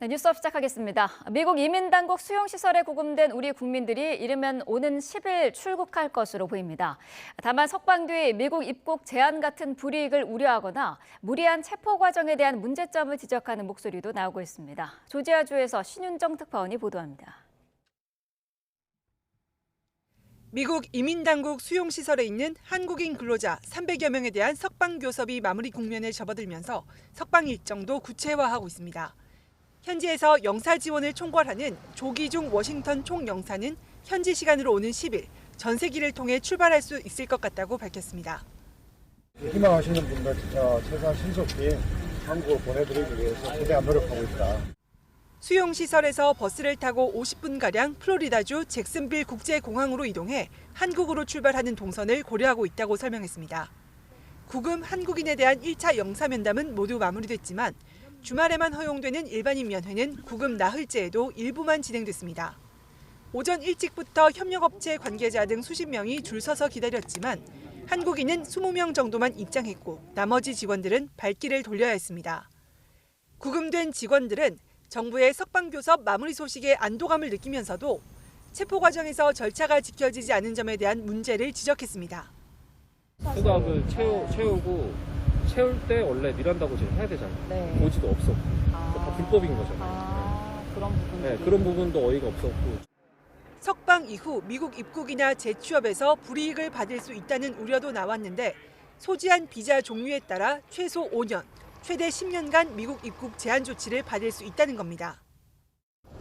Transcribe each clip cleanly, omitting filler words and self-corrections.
네, 뉴스업 시작하겠습니다. 미국 이민당국 수용시설에 구금된 우리 국민들이 이르면 오는 10일 출국할 것으로 보입니다. 다만 석방 뒤 미국 입국 제한 같은 불이익을 우려하거나 무리한 체포 과정에 대한 문제점을 지적하는 목소리도 나오고 있습니다. 조지아주에서 신윤정 특파원이 보도합니다. 미국 이민당국 수용시설에 있는 한국인 근로자 300여 명에 대한 석방 교섭이 마무리 국면에 접어들면서 석방 일정도 구체화하고 있습니다. 현지에서 영사 지원을 총괄하는 조기중 워싱턴 총영사는 현지 시간으로 오는 10일 전세기를 통해 출발할 수 있을 것 같다고 밝혔습니다. 희망하시는 분들 최대한 신속히 한국으로 보내드리기 위해서 최대한 노력하고 있다. 수용시설에서 버스를 타고 50분가량 플로리다주 잭슨빌 국제공항으로 이동해 한국으로 출발하는 동선을 고려하고 있다고 설명했습니다. 구금 한국인에 대한 1차 영사면담은 모두 마무리됐지만 주말에만 허용되는 일반인 면회는 구금 나흘째에도 일부만 진행됐습니다. 오전 일찍부터 협력업체 관계자 등 수십 명이 줄 서서 기다렸지만 한국인은 20명 정도만 입장했고 나머지 직원들은 발길을 돌려야 했습니다. 구금된 직원들은 정부의 석방교섭 마무리 소식에 안도감을 느끼면서도 체포 과정에서 절차가 지켜지지 않은 점에 대한 문제를 지적했습니다. 수갑을 채우고 채울 때 원래 미란다 고지를 해야 되잖아요. 네. 고지도 없었고 다 불법인 거잖아요. 그런 부분들이. 네, 그런 부분도 어이가 없었고. 석방 이후 미국 입국이나 재취업에서 불이익을 받을 수 있다는 우려도 나왔는데 소지한 비자 종류에 따라 최소 5년, 최대 10년간 미국 입국 제한 조치를 받을 수 있다는 겁니다.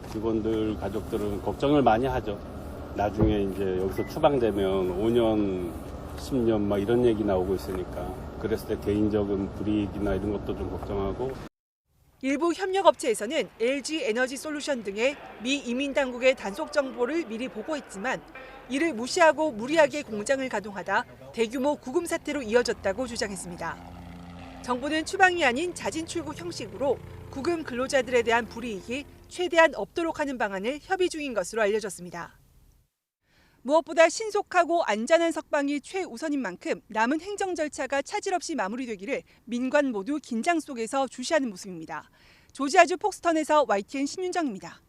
직원들, 가족들은 걱정을 많이 하죠. 나중에 이제 여기서 추방되면 5년, 10년 막 이런 얘기 나오고 있으니까 그랬을 때 개인적인 불이익이나 이런 것도 좀 걱정하고. 일부 협력업체에서는 LG 에너지 솔루션 등의 미 이민당국의 단속 정보를 미리 보고했지만 이를 무시하고 무리하게 공장을 가동하다 대규모 구금 사태로 이어졌다고 주장했습니다. 정부는 추방이 아닌 자진 출국 형식으로 구금 근로자들에 대한 불이익이 최대한 없도록 하는 방안을 협의 중인 것으로 알려졌습니다. 무엇보다 신속하고 안전한 석방이 최우선인 만큼 남은 행정 절차가 차질 없이 마무리되기를 민관 모두 긴장 속에서 주시하는 모습입니다. 조지아주 폭스턴에서 YTN 신윤정입니다.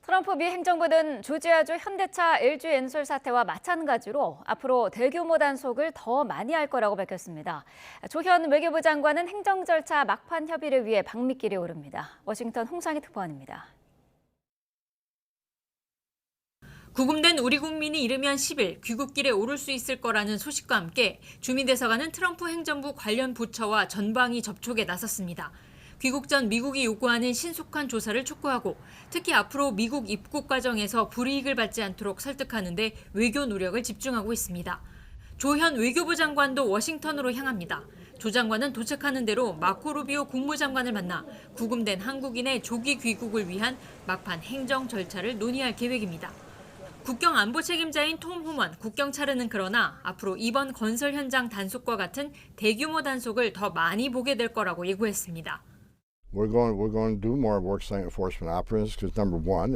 트럼프 미 행정부는 조지아주 현대차 LG 엔솔 사태와 마찬가지로 앞으로 대규모 단속을 더 많이 할 거라고 밝혔습니다. 조현 외교부 장관은 행정 절차 막판 협의를 위해 방미길에 오릅니다. 워싱턴 홍상희 특파원입니다. 구금된 우리 국민이 이르면 10일 귀국길에 오를 수 있을 거라는 소식과 함께 주민대사관은 트럼프 행정부 관련 부처와 전방위 접촉에 나섰습니다. 귀국 전 미국이 요구하는 신속한 조사를 촉구하고 특히 앞으로 미국 입국 과정에서 불이익을 받지 않도록 설득하는 데 외교 노력을 집중하고 있습니다. 조현 외교부 장관도 워싱턴으로 향합니다. 조 장관은 도착하는 대로 마코 루비오 국무장관을 만나 구금된 한국인의 조기 귀국을 위한 막판 행정 절차를 논의할 계획입니다. 국경 안보 책임자인 톰 호먼 국경차르는 그러나 앞으로 이번 건설 현장 단속과 같은 대규모 단속을 더 많이 보게 될 거라고 예고했습니다. We're going to do more worksite enforcement operatives because number one,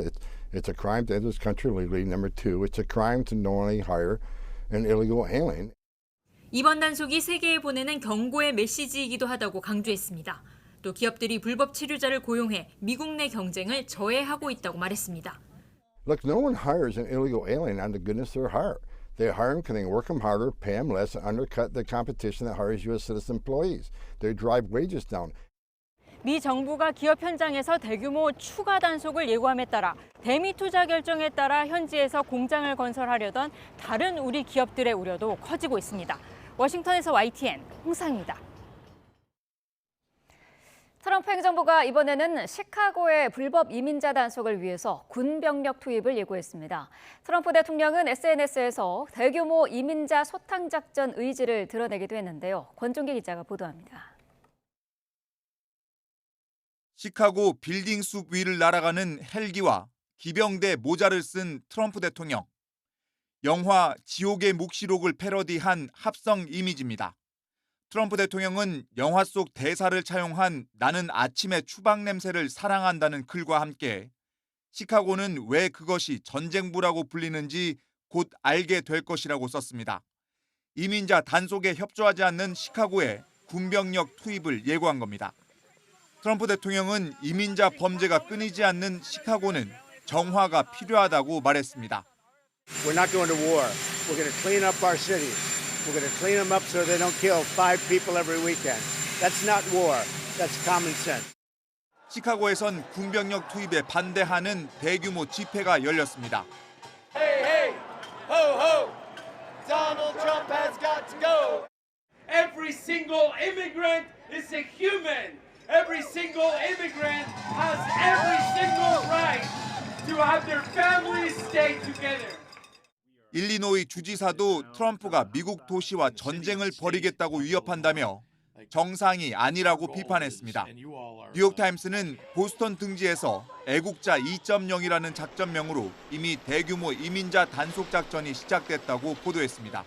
it's a crime to enter this country illegally. Number two, it's a crime to knowingly hire an illegal alien. 이번 단속이 세계에 보내는 경고의 메시지이기도 하다고 강조했습니다. 또 기업들이 불법 치료자를 고용해 미국 내 경쟁을 저해하고 있다고 말했습니다. Look, no one hires an illegal alien on the goodness of their heart. They hire them because they work them harder, pay them less, and undercut the competition that hires U.S. citizen employees. They drive wages down. 미 정부가 기업 현장에서 대규모 추가 단속을 예고함에 따라 대미 투자 결정에 따라 현지에서 공장을 건설하려던 다른 우리 기업들의 우려도 커지고 있습니다. 워싱턴에서 YTN 홍상입니다. 트럼프 행정부가 이번에는 시카고의 불법 이민자 단속을 위해서 군 병력 투입을 예고했습니다. 트럼프 대통령은 SNS에서 대규모 이민자 소탕 작전 의지를 드러내기도 했는데요. 권종기 기자가 보도합니다. 시카고 빌딩 숲 위를 날아가는 헬기와 기병대 모자를 쓴 트럼프 대통령. 영화 지옥의 묵시록을 패러디한 합성 이미지입니다. 트럼프 대통령은 영화 속 대사를 차용한 나는 아침의 추방 냄새를 사랑한다는 글과 함께 시카고는 왜 그것이 전쟁부라고 불리는지 곧 알게 될 것이라고 썼습니다. 이민자 단속에 협조하지 않는 시카고에 군병력 투입을 예고한 겁니다. 트럼프 대통령은 이민자 범죄가 끊이지 않는 시카고는 정화가 필요하다고 말했습니다. We're not going to war. We're going to clean up our cities. We're going to clean them up so they don't kill 5 people every weekend. That's not war. That's common sense. 시카고에선 군병력 투입에 반대하는 대규모 집회가 열렸습니다. Hey, hey, ho, ho. Donald Trump has got to go. Every single immigrant is a human. Every single immigrant has every single right to have their families stay together. 일리노이 주지사도 트럼프가 미국 도시와 전쟁을 벌이겠다고 위협한다며 정상이 아니라고 비판했습니다. 뉴욕타임스는 보스턴 등지에서 애국자 2.0이라는 작전명으로 이미 대규모 이민자 단속 작전이 시작됐다고 보도했습니다.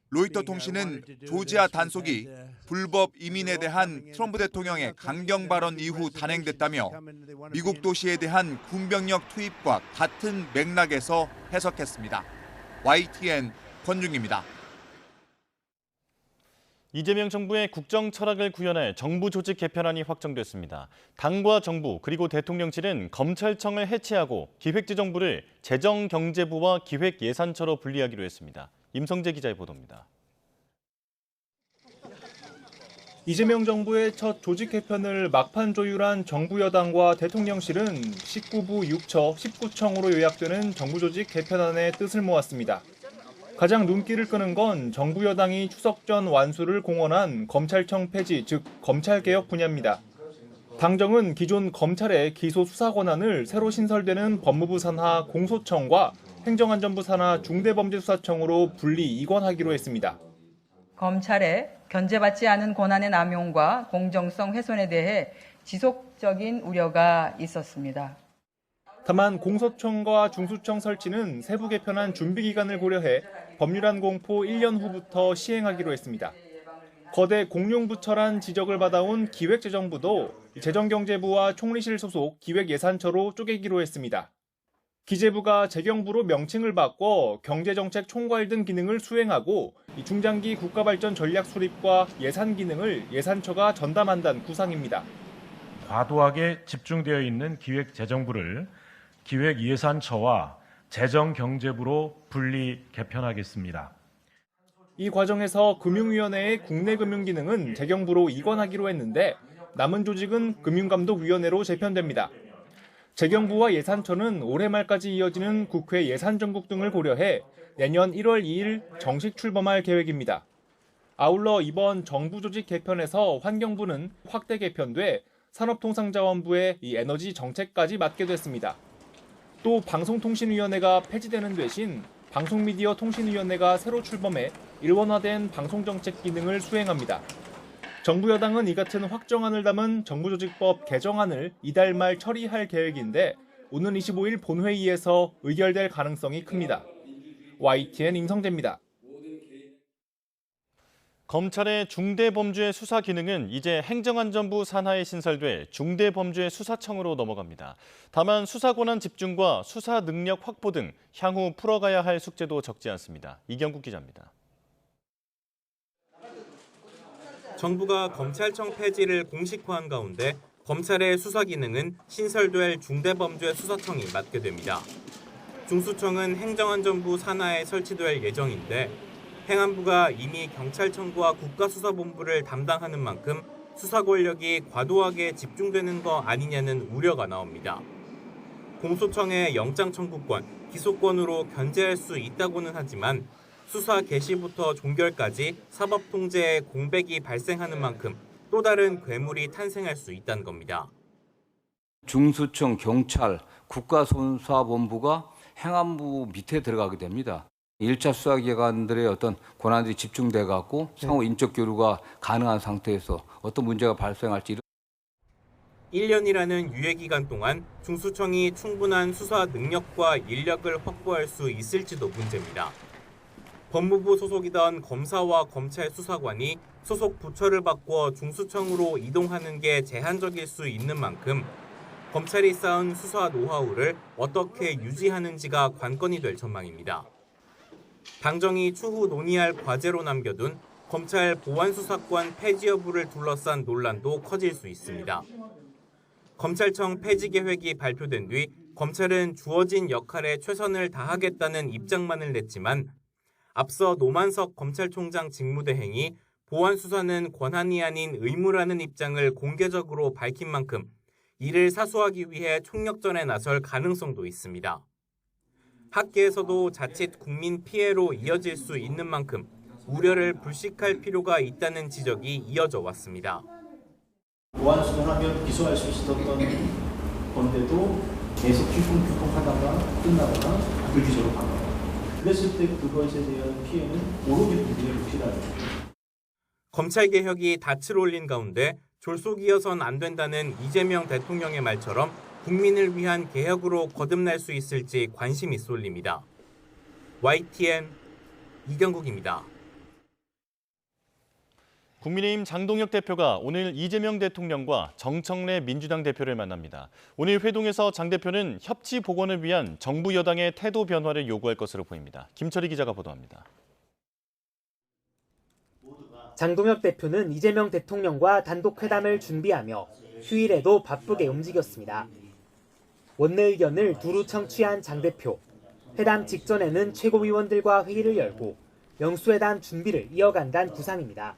로이터 통신은 조지아 단속이 불법 이민에 대한 트럼프 대통령의 강경 발언 이후 단행됐다며 미국 도시에 대한 군병력 투입과 같은 맥락에서 해석했습니다. YTN 권중입니다. 이재명 정부의 국정 철학을 구현할 정부 조직 개편안이 확정됐습니다. 당과 정부 그리고 대통령실은 검찰청을 해체하고 기획재정부를 재정경제부와 기획예산처로 분리하기로 했습니다. 임성재 기자의 보도입니다. 이재명 정부의 첫 조직 개편을 막판 조율한 정부 여당과 대통령실은 19부 6처 19청으로 요약되는 정부 조직 개편안의 뜻을 모았습니다. 가장 눈길을 끄는 건 정부 여당이 추석 전 완수를 공언한 검찰청 폐지, 즉 검찰개혁 분야입니다. 당정은 기존 검찰의 기소 수사 권한을 새로 신설되는 법무부 산하 공소청과 행정안전부 산하 중대범죄수사청으로 분리 이관하기로 했습니다. 검찰의 견제받지 않은 권한의 남용과 공정성 훼손에 대해 지속적인 우려가 있었습니다. 다만 공소청과 중수청 설치는 세부 개편안 준비 기간을 고려해 법률안 공포 1년 후부터 시행하기로 했습니다. 거대 공룡부처란 지적을 받아온 기획재정부도 재정경제부와 총리실 소속 기획예산처로 쪼개기로 했습니다. 기재부가 재경부로 명칭을 바꿔 경제정책 총괄 등 기능을 수행하고 중장기 국가발전 전략 수립과 예산 기능을 예산처가 전담한다는 구상입니다. 과도하게 집중되어 있는 기획재정부를 기획예산처와 재정경제부로 분리 개편하겠습니다. 이 과정에서 금융위원회의 국내금융기능은 재경부로 이관하기로 했는데 남은 조직은 금융감독위원회로 재편됩니다. 재경부와 예산처는 올해 말까지 이어지는 국회 예산정국 등을 고려해 내년 1월 2일 정식 출범할 계획입니다. 아울러 이번 정부 조직 개편에서 환경부는 확대 개편돼 산업통상자원부의 이 에너지 정책까지 맡게 됐습니다. 또 방송통신위원회가 폐지되는 대신 방송미디어통신위원회가 새로 출범해 일원화된 방송정책 기능을 수행합니다. 정부 여당은 이 같은 확정안을 담은 정부조직법 개정안을 이달 말 처리할 계획인데 오는 25일 본회의에서 의결될 가능성이 큽니다. YTN 임성재입니다. 검찰의 중대범죄 수사 기능은 이제 행정안전부 산하에 신설돼 중대범죄 수사청으로 넘어갑니다. 다만 수사 권한 집중과 수사 능력 확보 등 향후 풀어가야 할 숙제도 적지 않습니다. 이경국 기자입니다. 정부가 검찰청 폐지를 공식화한 가운데 검찰의 수사 기능은 신설될 중대범죄 수사청이 맡게 됩니다. 중수청은 행정안전부 산하에 설치될 예정인데 행안부가 이미 경찰청과 국가수사본부를 담당하는 만큼 수사 권력이 과도하게 집중되는 거 아니냐는 우려가 나옵니다. 공소청의 영장 청구권, 기소권으로 견제할 수 있다고는 하지만 수사 개시부터 종결까지 사법 통제에 공백이 발생하는 만큼 또 다른 괴물이 탄생할 수 있다는 겁니다. 중수청, 경찰, 국가수사본부가 행안부 밑에 들어가게 됩니다. 1차 수사기관들의 어떤 권한들이 집중돼 갖고 상호 인적 교류가 가능한 상태에서 어떤 문제가 발생할지 1년이라는 유예기간 동안 중수청이 충분한 수사 능력과 인력을 확보할 수 있을지도 문제입니다. 법무부 소속이던 검사와 검찰 수사관이 소속 부처를 바꿔 중수청으로 이동하는 게 제한적일 수 있는 만큼 검찰이 쌓은 수사 노하우를 어떻게 유지하는지가 관건이 될 전망입니다. 당정이 추후 논의할 과제로 남겨둔 검찰 보안수사권 폐지 여부를 둘러싼 논란도 커질 수 있습니다. 검찰청 폐지 계획이 발표된 뒤 검찰은 주어진 역할에 최선을 다하겠다는 입장만을 냈지만 앞서 노만석 검찰총장 직무대행이 보안 수사는 권한이 아닌 의무라는 입장을 공개적으로 밝힌 만큼 이를 사수하기 위해 총력전에 나설 가능성도 있습니다. 학계에서도 자칫 국민 피해로 이어질 수 있는 만큼 우려를 불식할 필요가 있다는 지적이 이어져 왔습니다. 보안 수사하면 기소할 수 있었던 건데도 계속 휘콩휘콩하다가 끝나거나 불기소로 가거나 그랬을 때 그것에 대한 피해는 오로지 국민의 몫이라는 거죠. 검찰개혁이 닻을 올린 가운데 졸속이어선 안 된다는 이재명 대통령의 말처럼 국민을 위한 개혁으로 거듭날 수 있을지 관심이 쏠립니다. YTN 이경국입니다. 국민의힘 장동혁 대표가 오늘 이재명 대통령과 정청래 민주당 대표를 만납니다. 오늘 회동에서 장 대표는 협치 복원을 위한 정부 여당의 태도 변화를 요구할 것으로 보입니다. 김철희 기자가 보도합니다. 장동혁 대표는 이재명 대통령과 단독 회담을 준비하며 휴일에도 바쁘게 움직였습니다. 원내 의견을 두루 청취한 장 대표. 회담 직전에는 최고위원들과 회의를 열고 영수회담 준비를 이어간다는 구상입니다.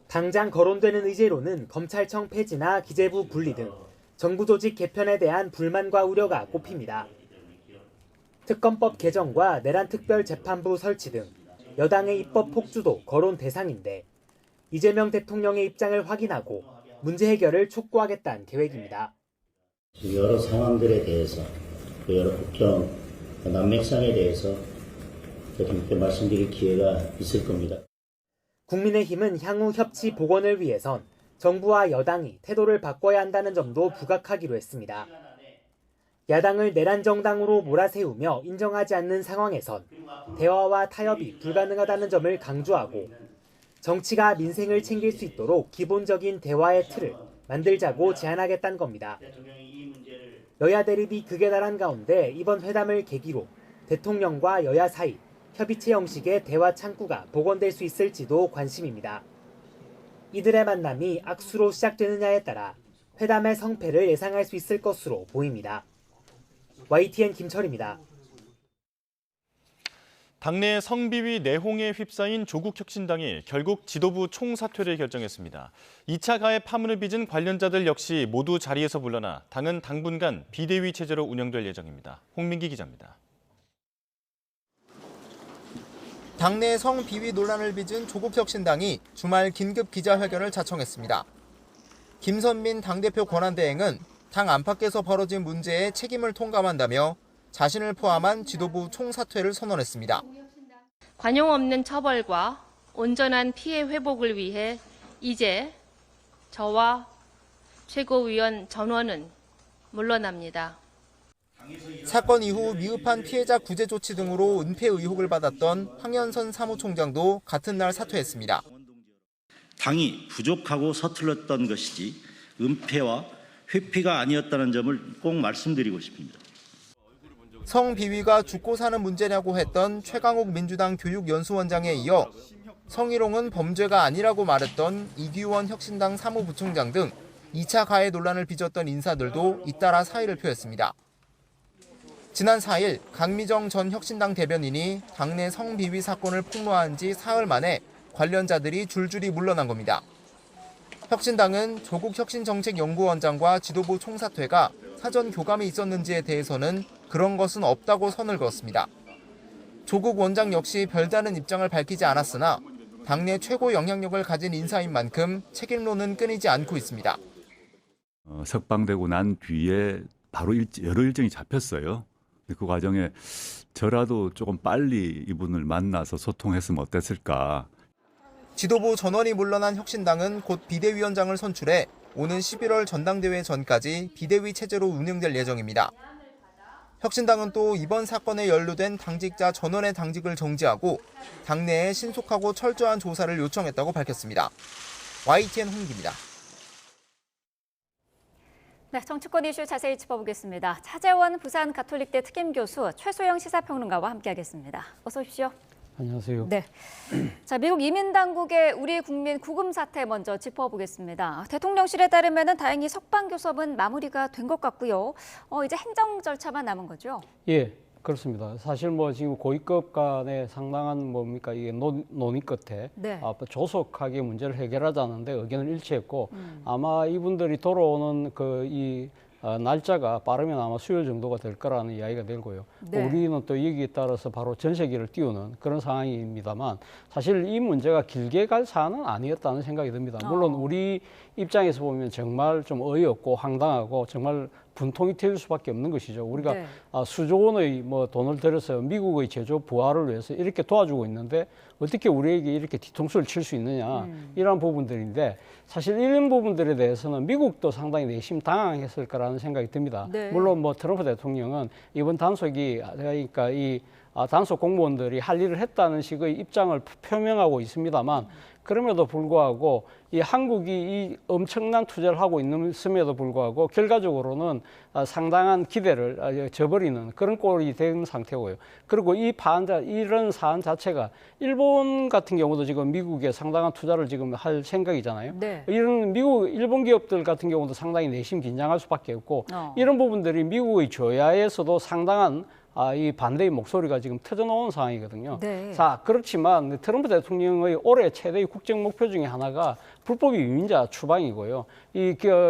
당장 거론되는 의제로는 검찰청 폐지나 기재부 분리 등 정부 조직 개편에 대한 불만과 우려가 꼽힙니다. 특검법 개정과 내란 특별재판부 설치 등 여당의 입법 폭주도 거론 대상인데 이재명 대통령의 입장을 확인하고 문제 해결을 촉구하겠다는 계획입니다. 여러 상황들에 대해서 여러 국정 난맥상에 대해서 대통령께 말씀드릴 기회가 있을 겁니다. 국민의힘은 향후 협치 복원을 위해선 정부와 여당이 태도를 바꿔야 한다는 점도 부각하기로 했습니다. 야당을 내란 정당으로 몰아세우며 인정하지 않는 상황에선 대화와 타협이 불가능하다는 점을 강조하고 정치가 민생을 챙길 수 있도록 기본적인 대화의 틀을 만들자고 제안하겠다는 겁니다. 여야 대립이 극에 달한 가운데 이번 회담을 계기로 대통령과 여야 사이 협의체 형식의 대화 창구가 복원될 수 있을지도 관심입니다. 이들의 만남이 악수로 시작되느냐에 따라 회담의 성패를 예상할 수 있을 것으로 보입니다. YTN 김철입니다. 당내 성비위 내홍에 휩싸인 조국혁신당이 결국 지도부 총사퇴를 결정했습니다. 2차 가해 파문을 빚은 관련자들 역시 모두 자리에서 물러나 당은 당분간 비대위 체제로 운영될 예정입니다. 홍민기 기자입니다. 당내 성비위 논란을 빚은 조국혁신당이 주말 긴급 기자회견을 자청했습니다. 김선민 당대표 권한대행은 당 안팎에서 벌어진 문제에 책임을 통감한다며 자신을 포함한 지도부 총사퇴를 선언했습니다. 관용 없는 처벌과 온전한 피해 회복을 위해 이제 저와 최고위원 전원은 물러납니다. 사건 이후 미흡한 피해자 구제 조치 등으로 은폐 의혹을 받았던 황현선 사무총장도 같은 날 사퇴했습니다. 당이 부족하고 서툴렀던 것이지 은폐와 회피가 아니었다는 점을 꼭 말씀드리고 싶습니다. 성비위가 죽고 사는 문제냐고 했던 최강욱 민주당 교육연수원장에 이어 성희롱은 범죄가 아니라고 말했던 이규원 혁신당 사무부총장 등 2차 가해 논란을 빚었던 인사들도 잇따라 사의를 표했습니다. 지난 4일 강미정 전 혁신당 대변인이 당내 성비위 사건을 폭로한 지 사흘 만에 관련자들이 줄줄이 물러난 겁니다. 혁신당은 조국 혁신정책연구원장과 지도부 총사퇴가 사전 교감이 있었는지에 대해서는 그런 것은 없다고 선을 그었습니다. 조국 원장 역시 별다른 입장을 밝히지 않았으나 당내 최고 영향력을 가진 인사인 만큼 책임론은 끊이지 않고 있습니다. 석방되고 난 뒤에 바로 여러 일정이 잡혔어요. 그 과정에 저라도 조금 빨리 이분을 만나서 소통했으면 어땠을까. 지도부 전원이 물러난 혁신당은 곧 비대위원장을 선출해 오는 11월 전당대회 전까지 비대위 체제로 운영될 예정입니다. 혁신당은 또 이번 사건에 연루된 당직자 전원의 당직을 정지하고 당내에 신속하고 철저한 조사를 요청했다고 밝혔습니다. YTN 홍기입니다. 네, 정치권 이슈 자세히 짚어보겠습니다. 차재원 부산 가톨릭대 특임교수 최소영 시사평론가와 함께하겠습니다. 어서 오십시오. 안녕하세요. 네. 자, 미국 이민 당국의 우리 국민 구금 사태 먼저 짚어보겠습니다. 대통령실에 따르면 다행히 석방 교섭은 마무리가 된 것 같고요. 이제 행정 절차만 남은 거죠? 예, 그렇습니다. 사실 뭐 지금 고위급 간에 상당한 뭡니까 이게 논의 끝에 네. 조속하게 문제를 해결하자는데 의견을 일치했고 아마 이분들이 돌아오는 날짜가 빠르면 아마 수요일 정도가 될 거라는 이야기가 되고요. 네. 우리는 또 여기에 따라서 바로 전세기를 띄우는 그런 상황입니다만 사실 이 문제가 길게 갈 사안은 아니었다는 생각이 듭니다. 물론 우리 입장에서 보면 정말 좀 어이없고 황당하고 정말 분통이 튈 수밖에 없는 것이죠. 우리가 네. 수조 원의 돈을 들여서 미국의 제조 부활을 위해서 이렇게 도와주고 있는데 어떻게 우리에게 이렇게 뒤통수를 칠 수 있느냐 이런 부분들인데 사실 이런 부분들에 대해서는 미국도 상당히 내심 당황했을 거라는 생각이 듭니다. 네. 물론 뭐 트럼프 대통령은 이번 단속이 그러니까 단속 공무원들이 할 일을 했다는 식의 입장을 표명하고 있습니다만 그럼에도 불구하고 이 한국이 이 엄청난 투자를 하고 있음에도 불구하고 결과적으로는 상당한 기대를 저버리는 그런 꼴이 된 상태고요. 그리고 이런 사안 자체가 일본 같은 경우도 지금 미국에 상당한 투자를 지금 할 생각이잖아요. 네. 이런 일본 기업들 같은 경우도 상당히 내심 긴장할 수밖에 없고 이런 부분들이 미국의 조야에서도 상당한 이 반대의 목소리가 지금 터져나온 상황이거든요. 네. 자, 그렇지만 트럼프 대통령의 올해 최대의 국정 목표 중에 하나가 불법 유민자 추방이고요.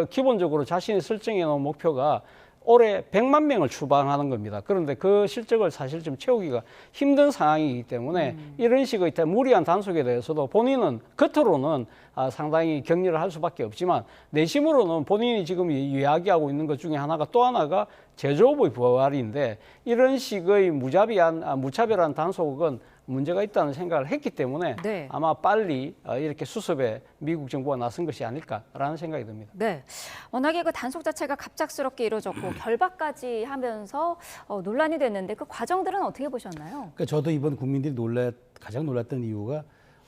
기본적으로 자신이 설정해 놓은 목표가 올해 100만 명을 추방하는 겁니다. 그런데 그 실적을 사실 좀 채우기가 힘든 상황이기 때문에 이런 식의 무리한 단속에 대해서도 본인은 겉으로는 상당히 격려를 할 수밖에 없지만 내심으로는 본인이 지금 이야기하고 있는 것 중에 또 하나가 제조업의 부활인데 이런 식의 무차별한 단속은 문제가 있다는 생각을 했기 때문에 네. 아마 빨리 이렇게 수습에 미국 정부가 나선 것이 아닐까라는 생각이 듭니다. 네, 워낙에 그 단속 자체가 갑작스럽게 이루어졌고 결박까지 하면서 논란이 됐는데 그 과정들은 어떻게 보셨나요? 그러니까 저도 이번 국민들이 가장 놀랐던 이유가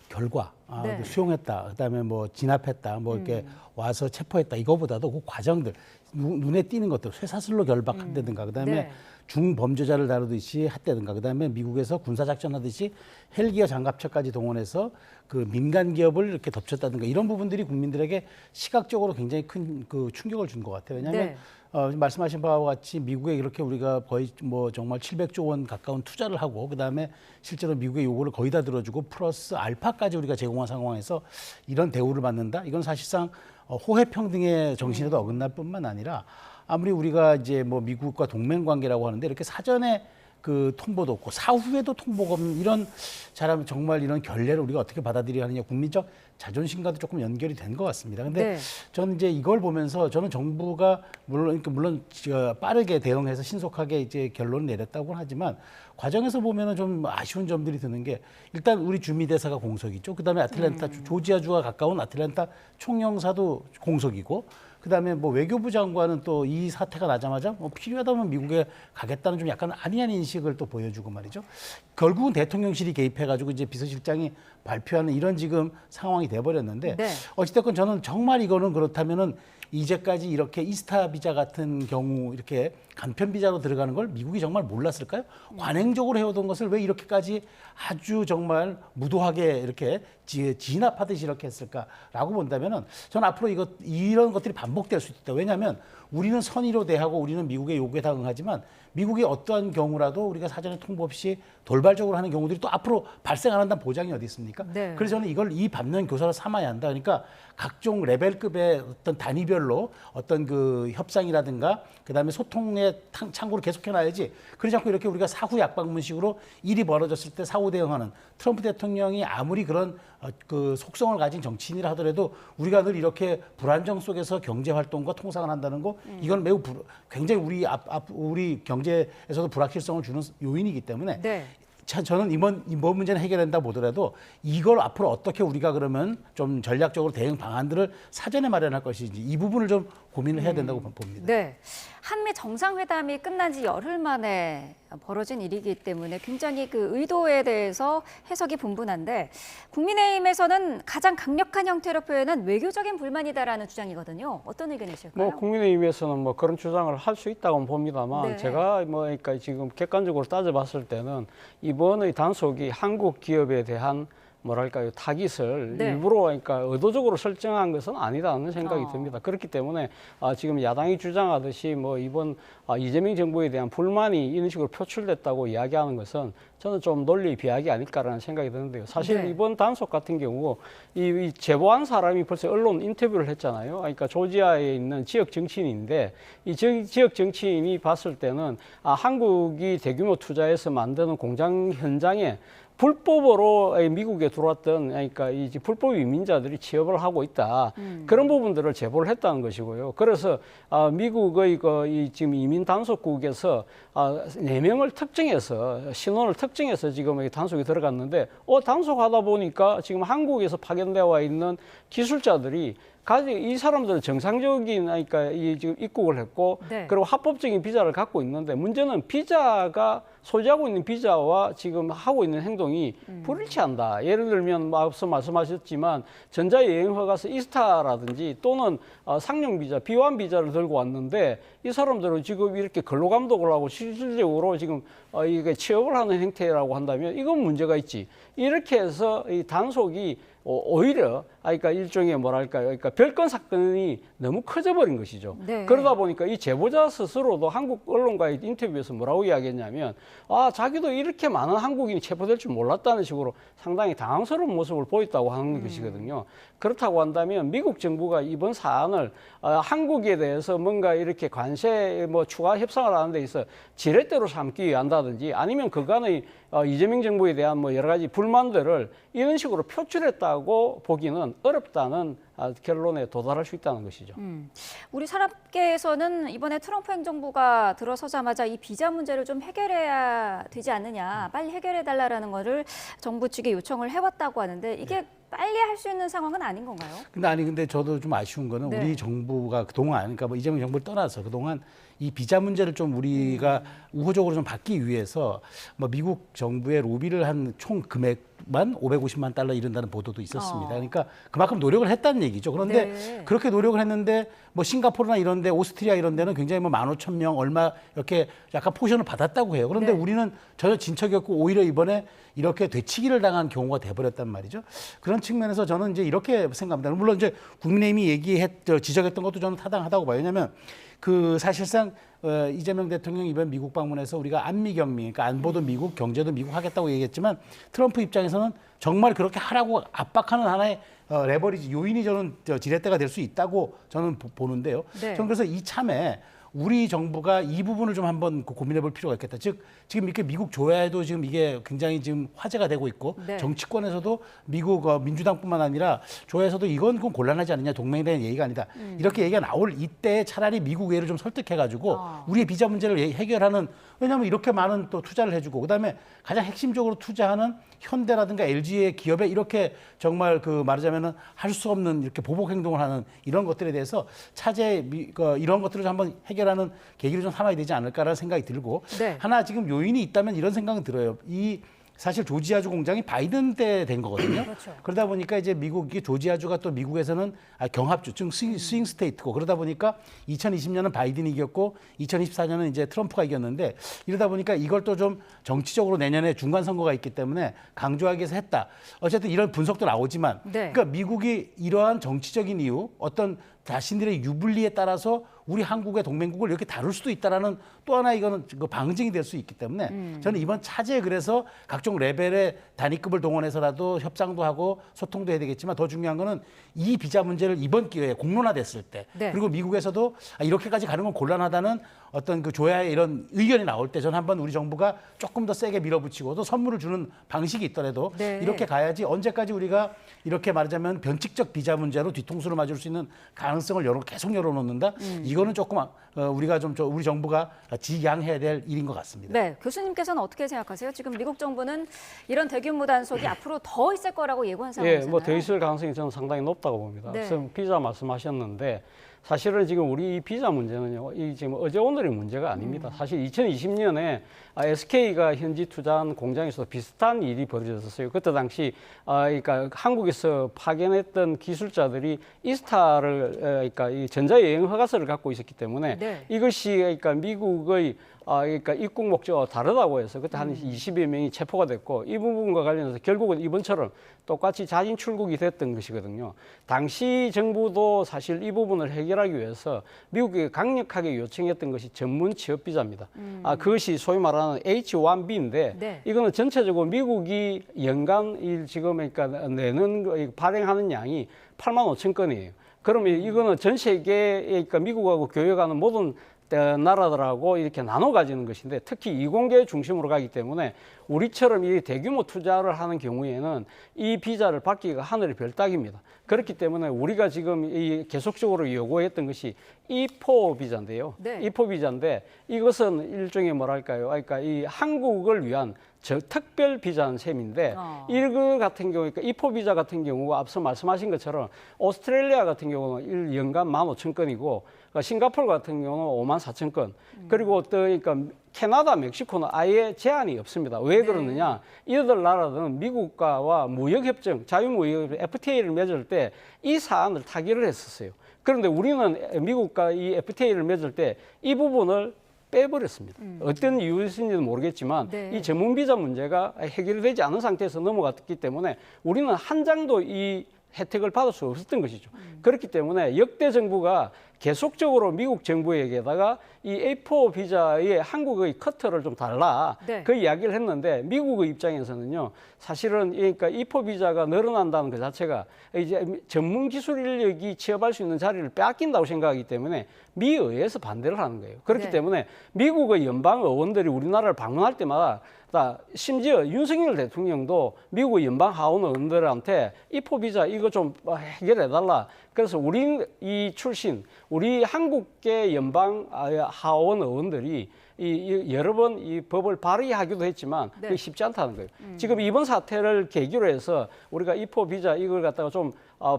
결과, 네. 수용했다, 그다음에 뭐 진압했다, 뭐 이렇게 와서 체포했다 이거보다도 그 과정들 눈에 띄는 것들 쇠사슬로 결박한다든가 그다음에 네. 중범죄자를 다루듯이 했다든가 그다음에 미국에서 군사작전 하듯이 헬기와 장갑차까지 동원해서 그 민간 기업을 이렇게 덮쳤다든가 이런 부분들이 국민들에게 시각적으로 굉장히 큰 그 충격을 준 것 같아요. 왜냐하면 네. 말씀하신 바와 같이 미국에 이렇게 우리가 거의 뭐 정말 700조 원 가까운 투자를 하고 그다음에 실제로 미국의 요구를 거의 다 들어주고 플러스 알파까지 우리가 제공한 상황에서 이런 대우를 받는다? 이건 사실상 호혜평등의 정신에도 어긋날 뿐만 아니라 아무리 우리가 이제 뭐 미국과 동맹 관계라고 하는데 이렇게 사전에 그 통보도 없고 사후에도 통보가 없는 이런 사람 정말 이런 결례를 우리가 어떻게 받아들여야 하느냐 국민적 자존심과도 조금 연결이 된 것 같습니다. 근데 네. 저는 이제 이걸 보면서 저는 정부가 물론 빠르게 대응해서 신속하게 이제 결론을 내렸다고는 하지만 과정에서 보면은 좀 아쉬운 점들이 드는 게 일단 우리 주미대사가 공석이죠. 그다음에 아틀랜타 조지아주가 가까운 아틀랜타 총영사도 공석이고 그다음에 뭐 외교부 장관은 또 이 사태가 나자마자 뭐 필요하다면 미국에 가겠다는 좀 약간 아니한 인식을 또 보여주고 말이죠. 결국은 대통령실이 개입해가지고 이제 비서실장이 발표하는 이런 지금 상황이 돼버렸는데 네. 어찌됐건 저는 정말 이거는 그렇다면은 이제까지 이렇게 이스타 비자 같은 경우 이렇게 간편 비자로 들어가는 걸 미국이 정말 몰랐을까요? 관행적으로 해오던 것을 왜 이렇게까지 아주 정말 무도하게 이렇게 진압하듯이 이렇게 했을까라고 본다면은 저는 앞으로 이런 것들이 반복될 수 있다. 왜냐하면 우리는 선의로 대하고 우리는 미국의 요구에 다 응하지만 미국의 어떠한 경우라도 우리가 사전에 통보 없이 돌발적으로 하는 경우들이 또 앞으로 발생 안 한다는 보장이 어디 있습니까? 네. 그래서 저는 이걸 이 반면 교사로 삼아야 한다. 그러니까 각종 레벨급의 어떤 단위별로 어떤 그 협상이라든가 그다음에 소통의 창구를 계속해놔야지. 그러지 않고 이렇게 우리가 사후 약방문식으로 일이 벌어졌을 때 사후 대응하는 트럼프 대통령이 아무리 그런 그 속성을 가진 정치인이라 하더라도 우리가 늘 이렇게 불안정 속에서 경제 활동과 통상을 한다는 거 이건 매우 굉장히 우리 경제에서도 불확실성을 주는 요인이기 때문에 네. 저는 이번 문제는 해결된다 보더라도 이걸 앞으로 어떻게 우리가 그러면 좀 전략적으로 대응 방안들을 사전에 마련할 것인지 이 부분을 좀 고민을 해야 된다고 봅니다. 네. 한미 정상회담이 끝난 지 열흘 만에 벌어진 일이기 때문에 굉장히 그 의도에 대해서 해석이 분분한데 국민의힘에서는 가장 강력한 형태로 표현한 외교적인 불만이다라는 주장이거든요. 어떤 의견이실까요? 국민의힘에서는 뭐 그런 주장을 할 수 있다고 봅니다만 네. 제가 그러니까 지금 객관적으로 따져봤을 때는 이번의 단속이 한국 기업에 대한 뭐랄까요, 타깃을 네. 일부러 그러니까 의도적으로 설정한 것은 아니라는 생각이 듭니다. 그렇기 때문에 지금 야당이 주장하듯이 뭐 이번 이재명 정부에 대한 불만이 이런 식으로 표출됐다고 이야기하는 것은 저는 좀 논리 비약이 아닐까라는 생각이 드는데요. 사실 네. 이번 단속 같은 경우 이 제보한 사람이 벌써 언론 인터뷰를 했잖아요. 그러니까 조지아에 있는 지역 정치인인데 이 지역 정치인이 봤을 때는 한국이 대규모 투자해서 만드는 공장 현장에 불법으로 미국에 들어왔던 그러니까 이 불법 이민자들이 취업을 하고 있다. 그런 부분들을 제보를 했다는 것이고요. 그래서 미국의 이 지금 이민 단속국에서 4명을 특정해서 신원을 특정해서 지금 단속이 들어갔는데 단속하다 보니까 지금 한국에서 파견되어 있는 기술자들이 이 사람들은 정상적인 그러니까 지금 입국을 했고 네. 그리고 합법적인 비자를 갖고 있는데 문제는 비자가 소지하고 있는 비자와 지금 하고 있는 행동이 불일치한다. 예를 들면 앞서 말씀하셨지만 전자여행 허가서 이스타라든지 또는 상용 비자, 비환 비자를 들고 왔는데 이 사람들은 지금 이렇게 근로 감독을 하고 실질적으로 지금 이게 취업을 하는 행태라고 한다면 이건 문제가 있지. 이렇게 해서 이 단속이 오히려 그러니까 일종의 뭐랄까요, 그러니까 별건 사건이 너무 커져버린 것이죠. 네. 그러다 보니까 이 제보자 스스로도 한국 언론과의 인터뷰에서 뭐라고 이야기했냐면 자기도 이렇게 많은 한국인이 체포될 줄 몰랐다는 식으로 상당히 당황스러운 모습을 보였다고 하는 것이거든요. 그렇다고 한다면 미국 정부가 이번 사안을 한국에 대해서 뭔가 이렇게 관세 뭐 추가 협상을 하는 데 있어 지렛대로 삼기 한다든지 아니면 그간의 이재명 정부에 대한 뭐 여러 가지 불만들을 이런 식으로 표출했다고 보기는 어렵다는 결론에 도달할 수 있다는 것이죠. 우리 산업계에서는 이번에 트럼프 행정부가 들어서자마자 이 비자 문제를 좀 해결해야 되지 않느냐, 빨리 해결해달라는 거를 정부 측에 요청을 해왔다고 하는데 이게 빨리 할 수 있는 상황은 아닌 건가요? 근데 저도 좀 아쉬운 거는 네. 우리 정부가 그동안 그러니까 뭐 이재명 정부를 떠나서 그동안 이 비자 문제를 좀 우리가 우호적으로 좀 받기 위해서 뭐 미국 정부의 로비를 한 총 금액만 550만 달러 이른다는 보도도 있었습니다. 그러니까 그만큼 노력을 했다는 얘기죠. 그런데 네. 그렇게 노력을 했는데 뭐 싱가포르나 이런 데 오스트리아 이런 데는 굉장히 뭐 15,000명 얼마 이렇게 약간 포션을 받았다고 해요. 그런데 네. 우리는 전혀 진척이 없고 오히려 이번에 이렇게 되치기를 당한 경우가 돼버렸단 말이죠. 그런 측면에서 저는 이제 이렇게 생각합니다. 물론 이제 국민의힘이 지적했던 것도 저는 타당하다고 봐요. 왜냐하면 사실상 이재명 대통령이 이번 미국 방문해서 우리가 안미 경미, 그러니까 안보도 미국, 경제도 미국 하겠다고 얘기했지만 트럼프 입장에서는 정말 그렇게 하라고 압박하는 하나의 레버리지 요인이 저는 지렛대가 될 수 있다고 저는 보는데요. 네. 저는 그래서 이참에 우리 정부가 이 부분을 좀 한번 고민해 볼 필요가 있겠다. 즉 지금 이렇게 미국 조야에도 지금 이게 굉장히 지금 화제가 되고 있고 네. 정치권에서도 미국 민주당뿐만 아니라 조야에서도 이건 곤란하지 않느냐, 동맹에 대한 얘기가 아니다. 이렇게 얘기가 나올 이때 차라리 미국 의회를 좀 설득해가지고 우리의 비자 문제를 해결하는, 왜냐하면 이렇게 많은 또 투자를 해주고 그다음에 가장 핵심적으로 투자하는 현대라든가 LG의 기업에 이렇게 정말 말하자면은 할 수 없는 이렇게 보복 행동을 하는 이런 것들에 대해서 이런 것들을 좀 한번 해결하는 계기를 좀 삼아야 되지 않을까라는 생각이 들고 네. 하나 지금 요인이 있다면 이런 생각은 들어요. 사실 조지아주 공장이 바이든 때 된 거거든요. 그렇죠. 그러다 보니까 이제 미국이 조지아주가 또 미국에서는 경합주, 즉 스윙 스테이트고 그러다 보니까 2020년은 바이든이 이겼고 2024년은 이제 트럼프가 이겼는데 이러다 보니까 이걸 또 좀 정치적으로 내년에 중간 선거가 있기 때문에 강조하기 위해서 했다. 어쨌든 이런 분석도 나오지만 네. 그러니까 미국이 이러한 정치적인 이유, 어떤 자신들의 유불리에 따라서 우리 한국의 동맹국을 이렇게 다룰 수도 있다라는 또 하나 이거는 방증이 될 수 있기 때문에 저는 이번 차제에 그래서 각종 레벨의 단위급을 동원해서라도 협상도 하고 소통도 해야 되겠지만 더 중요한 거는 이 비자 문제를 이번 기회에 공론화됐을 때 네. 그리고 미국에서도 이렇게까지 가는 건 곤란하다는 어떤 조야의 이런 의견이 나올 때 저는 한번 우리 정부가 조금 더 세게 밀어붙이고 또 선물을 주는 방식이 있더라도 네. 이렇게 가야지 언제까지 우리가 이렇게 말하자면 변칙적 비자 문제로 뒤통수를 맞을 수 있는 가능성을 계속 열어놓는다. 이거는 조금 우리가 우리 정부가 지양해야 될 일인 것 같습니다. 네, 교수님께서는 어떻게 생각하세요? 지금 미국 정부는 이런 대규모 단속이 앞으로 더 있을 거라고 예고한 상황이잖아요. 더 있을 가능성이 저는 상당히 높다고 봅니다. 네. 앞서 비자 말씀하셨는데 사실은 지금 우리 이 비자 문제는요, 이 지금 어제 오늘의 문제가 아닙니다. 사실 2020년에 SK가 현지 투자한 공장에서도 비슷한 일이 벌어졌었어요. 그때 당시 그러니까 한국에서 파견했던 기술자들이 이스타를 그러니까 이 전자여행 허가서를 갖고 있었기 때문에 네. 이것이 그러니까 미국의 그러니까 입국 목적과 다르다고 해서 그때 한 20여 명이 체포가 됐고 이 부분과 관련해서 결국은 이번처럼 똑같이 자진 출국이 됐던 것이거든요. 당시 정부도 사실 이 부분을 해결하기 위해서 미국에 강력하게 요청했던 것이 전문 취업 비자입니다. 그것이 소위 말하는 H-1B인데 네. 이거는 전체적으로 미국이 연간 지금 그러니까 내는 발행하는 양이 8만 5천 건이에요. 그러면 이거는 전 세계 그러니까 미국하고 교역하는 모든 나라들하고 이렇게 나눠 가지는 것인데 특히 이공계 중심으로 가기 때문에 우리처럼 이 대규모 투자를 하는 경우에는 이 비자를 받기가 하늘의 별 따기입니다. 그렇기 때문에 우리가 지금 이 계속적으로 요구했던 것이 E4 비자인데요. 네. E4 비자인데 이것은 일종의 뭐랄까요? 그러니까 이 한국을 위한 특별 비자는 셈인데 이거 같은 경우, 그러니까 E4 비자 같은 경우가 앞서 말씀하신 것처럼 오스트레일리아 같은 경우는 연간 15,000건이고 싱가포르 같은 경우는 54,000건 그리고 또 그러니까 캐나다, 멕시코는 아예 제한이 없습니다. 왜 그러느냐? 이들 나라들은 미국과와 무역협정, 자유무역 FTA를 맺을 때 이 사안을 타결을 했었어요. 그런데 우리는 미국과 이 FTA를 맺을 때 이 부분을 빼버렸습니다. 어떤 이유였는지는 모르겠지만 네. 이 전문 비자 문제가 해결되지 않은 상태에서 넘어갔기 때문에 우리는 한 장도 이 혜택을 받을 수 없었던 것이죠. 그렇기 때문에 역대 정부가 계속적으로 미국 정부에게다가 이 A4 비자의 한국의 커트를 좀 달라 네. 그 이야기를 했는데 미국의 입장에서는요 사실은 그러니까 E4 비자가 늘어난다는 것 자체가 이제 전문 기술 인력이 취업할 수 있는 자리를 빼앗긴다고 생각하기 때문에 미의회에서 반대를 하는 거예요. 그렇기 네. 때문에 미국의 연방 의원들이 우리나라를 방문할 때마다 심지어 윤석열 대통령도 미국의 연방 하원 의원들한테 E4 비자 이거 좀 해결해달라. 그래서 우리 이 출신, 우리 한국계 연방 하원 의원들이 여러 번 이 법을 발의하기도 했지만 네. 그게 쉽지 않다는 거예요. 지금 이번 사태를 계기로 해서 우리가 E4 비자 이걸 갖다가 좀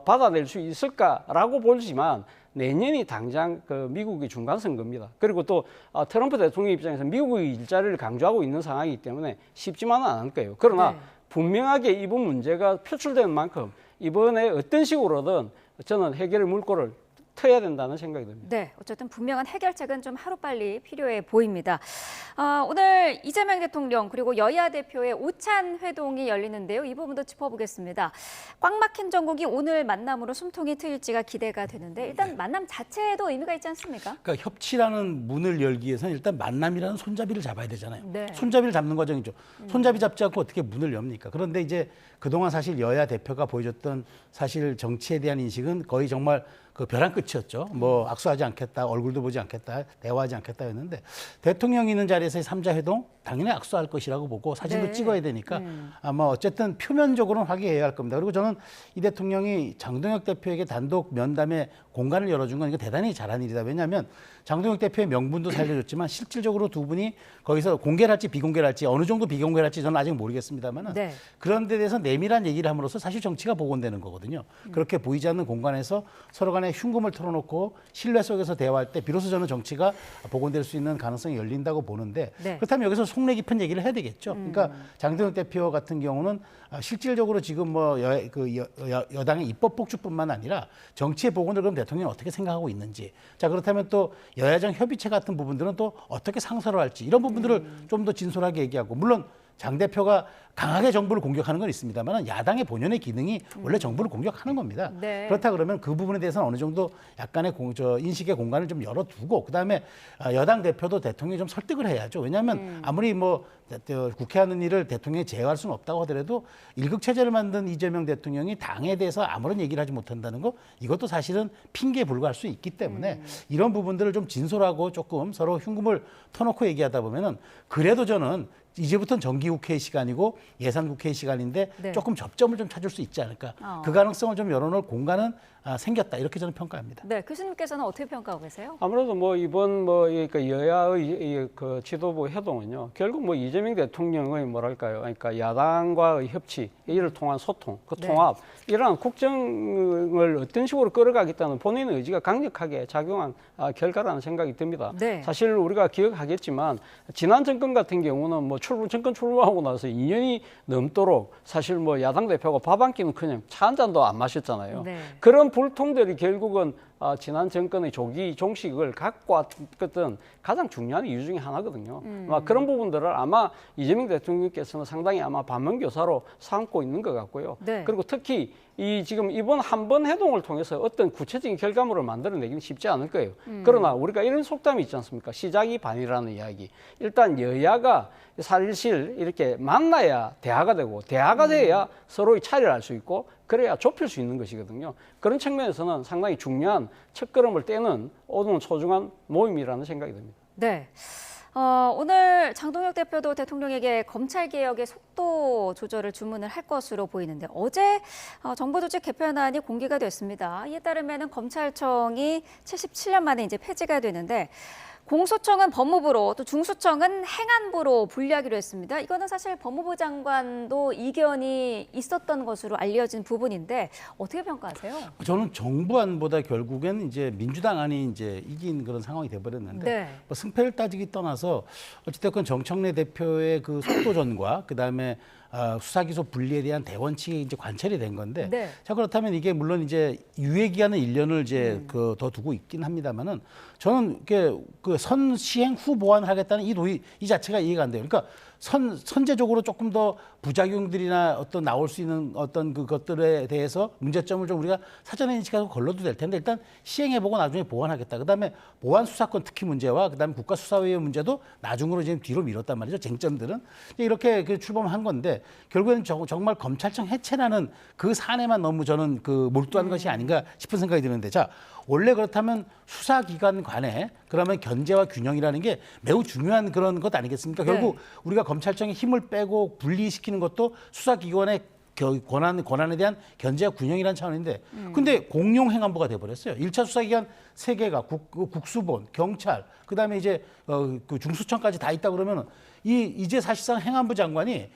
받아낼 수 있을까라고 보지만 내년이 당장 그 미국의 중간 선거입니다. 그리고 또 트럼프 대통령 입장에서 미국의 일자리를 강조하고 있는 상황이기 때문에 쉽지만은 않을 거예요. 그러나 네. 분명하게 이번 문제가 표출되는 만큼 이번에 어떤 식으로든 저는 해결의 물꼬를 터야 된다는 생각이 듭니다. 네, 어쨌든 분명한 해결책은 좀 하루빨리 필요해 보입니다. 오늘 이재명 대통령 그리고 여야 대표의 오찬 회동이 열리는데요. 이 부분도 짚어보겠습니다. 꽉 막힌 전국이 오늘 만남으로 숨통이 트일지가 기대가 되는데 일단 만남 자체에도 의미가 있지 않습니까? 그러니까 협치라는 문을 열기 위해서는 일단 만남이라는 손잡이를 잡아야 되잖아요. 네. 손잡이를 잡는 과정이죠. 손잡이 잡지 않고 어떻게 문을 엽니까? 그런데 이제 그동안 사실 여야 대표가 보여줬던 사실 정치에 대한 인식은 거의 정말 그 벼랑 끝이었죠. 뭐 악수하지 않겠다, 얼굴도 보지 않겠다, 대화하지 않겠다였는데 대통령이 있는 자리에서의 3자 회동 당연히 악수할 것이라고 보고 사진도 네. 찍어야 되니까 아마 어쨌든 표면적으로는 화기애애할 할 겁니다. 그리고 저는 이 대통령이 장동혁 대표에게 단독 면담에 공간을 열어준 건 이거 대단히 잘한 일이다. 왜냐하면 장동혁 대표의 명분도 살려줬지만 실질적으로 두 분이 거기서 공개를 할지 비공개를 할지 어느 정도 비공개를 할지 저는 아직 모르겠습니다만 네. 그런 데 대해서 내밀한 얘기를 함으로써 사실 정치가 복원되는 거거든요. 그렇게 보이지 않는 공간에서 서로 간에 흉금을 털어놓고 신뢰 속에서 대화할 때 비로소 저는 정치가 복원될 수 있는 가능성이 열린다고 보는데 네. 그렇다면 여기서 속내 깊은 얘기를 해야 되겠죠. 그러니까 장동혁 대표 같은 경우는 실질적으로 지금 뭐 여당의 입법 복주뿐만 아니라 정치의 복원을 그럼 대통령이 어떻게 생각하고 있는지 자 그렇다면 또 여야정 협의체 같은 부분들은 또 어떻게 상설을 할지 이런 부분들을 좀 더 진솔하게 얘기하고 물론 장 대표가 강하게 정부를 공격하는 건 있습니다만 야당의 본연의 기능이 원래 정부를 공격하는 겁니다. 네. 그렇다 그러면 그 부분에 대해서는 어느 정도 약간의 인식의 공간을 좀 열어두고 그다음에 여당 대표도 대통령이 좀 설득을 해야죠. 왜냐하면 아무리 뭐 국회 하는 일을 대통령이 제어할 수는 없다고 하더라도 일극체제를 만든 이재명 대통령이 당에 대해서 아무런 얘기를 하지 못한다는 거 이것도 사실은 핑계에 불과할 수 있기 때문에 이런 부분들을 좀 진솔하고 조금 서로 흉금을 터놓고 얘기하다 보면은 그래도 저는 이제부터는 정기국회 시간이고 예산국회 시간인데 네. 조금 접점을 좀 찾을 수 있지 않을까. 그 가능성을 좀 열어놓을 공간은 생겼다 이렇게 저는 평가합니다. 네, 교수님께서는 어떻게 평가하고 계세요? 아무래도 뭐 이번 그러니까 여야의 그 지도부 회동은요, 결국 뭐 이재명 대통령의 뭐랄까요, 그러니까 야당과의 협치, 이를 통한 소통, 그 통합, 이러한 국정을 어떤 식으로 끌어가겠다는 본인의 의지가 강력하게 작용한 결과라는 생각이 듭니다. 네. 사실 우리가 기억하겠지만 지난 정권 같은 경우는 뭐 정권 출범하고 나서 2년이 넘도록 사실 뭐 야당 대표가 밥 한 끼는커녕 차 한 잔도 안 마셨잖아요. 네. 그런 불통들이 결국은 지난 정권의 조기 종식을 갖고 왔던 가장 중요한 이유 중에 하나거든요. 그런 부분들을 아마 이재명 대통령께서는 상당히 아마 반면교사로 삼고 있는 것 같고요. 네. 그리고 특히 지금 이번 한 번 회동을 통해서 어떤 구체적인 결과물을 만들어내기는 쉽지 않을 거예요. 그러나 우리가 이런 속담이 있지 않습니까? 시작이 반이라는 이야기. 일단 여야가 사실 이렇게 만나야 대화가 되고 대화가 돼야 서로의 차이를 알 수 있고 그래야 좁힐 수 있는 것이거든요. 그런 측면에서는 상당히 중요한 첫걸음을 떼는 오늘 소중한 모임이라는 생각이 듭니다. 네. 오늘 장동혁 대표도 대통령에게 검찰개혁의 속도 조절을 주문을 할 것으로 보이는데 어제 정부조직 개편안이 공개가 됐습니다. 이에 따르면 검찰청이 77년 만에 이제 폐지가 되는데 공소청은 법무부로 또 중수청은 행안부로 분리하기로 했습니다. 이거는 사실 법무부 장관도 이견이 있었던 것으로 알려진 부분인데 어떻게 평가하세요? 저는 정부안보다 결국엔 이제 민주당안이 이제 이긴 그런 상황이 돼버렸는데 네. 뭐 승패를 따지기 떠나서 어찌됐건 정청래 대표의 그 속도전과 그 다음에 수사기소 분리에 대한 대원칙이 이제 관철이 된 건데, 네. 자 그렇다면 이게 물론 이제 유예 기간은 1년을 이제 더 두고 있긴 합니다만은 저는 이게 그 선시행 후 보완을 하겠다는 이 자체가 이해가 안 돼요. 그러니까 선제적으로 조금 더 부작용들이나 어떤 나올 수 있는 어떤 그것들에 대해서 문제점을 좀 우리가 사전에 인식하고 걸러도 될 텐데 일단 시행해보고 나중에 보완하겠다. 그다음에 보완 수사권 특히 문제와 그다음에 국가수사위의 문제도 나중으로 지금 뒤로 미뤘단 말이죠. 쟁점들은 이렇게 출범한 건데 결국에는 정말 검찰청 해체라는 그 사안에만 너무 저는 몰두한 것이 아닌가 싶은 생각이 드는데 자. 원래 그렇다면 수사기관 간에 그러면 견제와 균형이라는 게 매우 중요한 그런 것 아니겠습니까? 결국 우리가 검찰청에 힘을 빼고 분리시키는 것도 수사기관의 권한에 대한 견제와 균형이라는 차원인데 근데 공용 행안부가 돼버렸어요. 1차 수사기관 3개가 국수본, 경찰, 그다음에 이제 그 중수청까지 다 있다 그러면 이제 사실상 행안부 장관이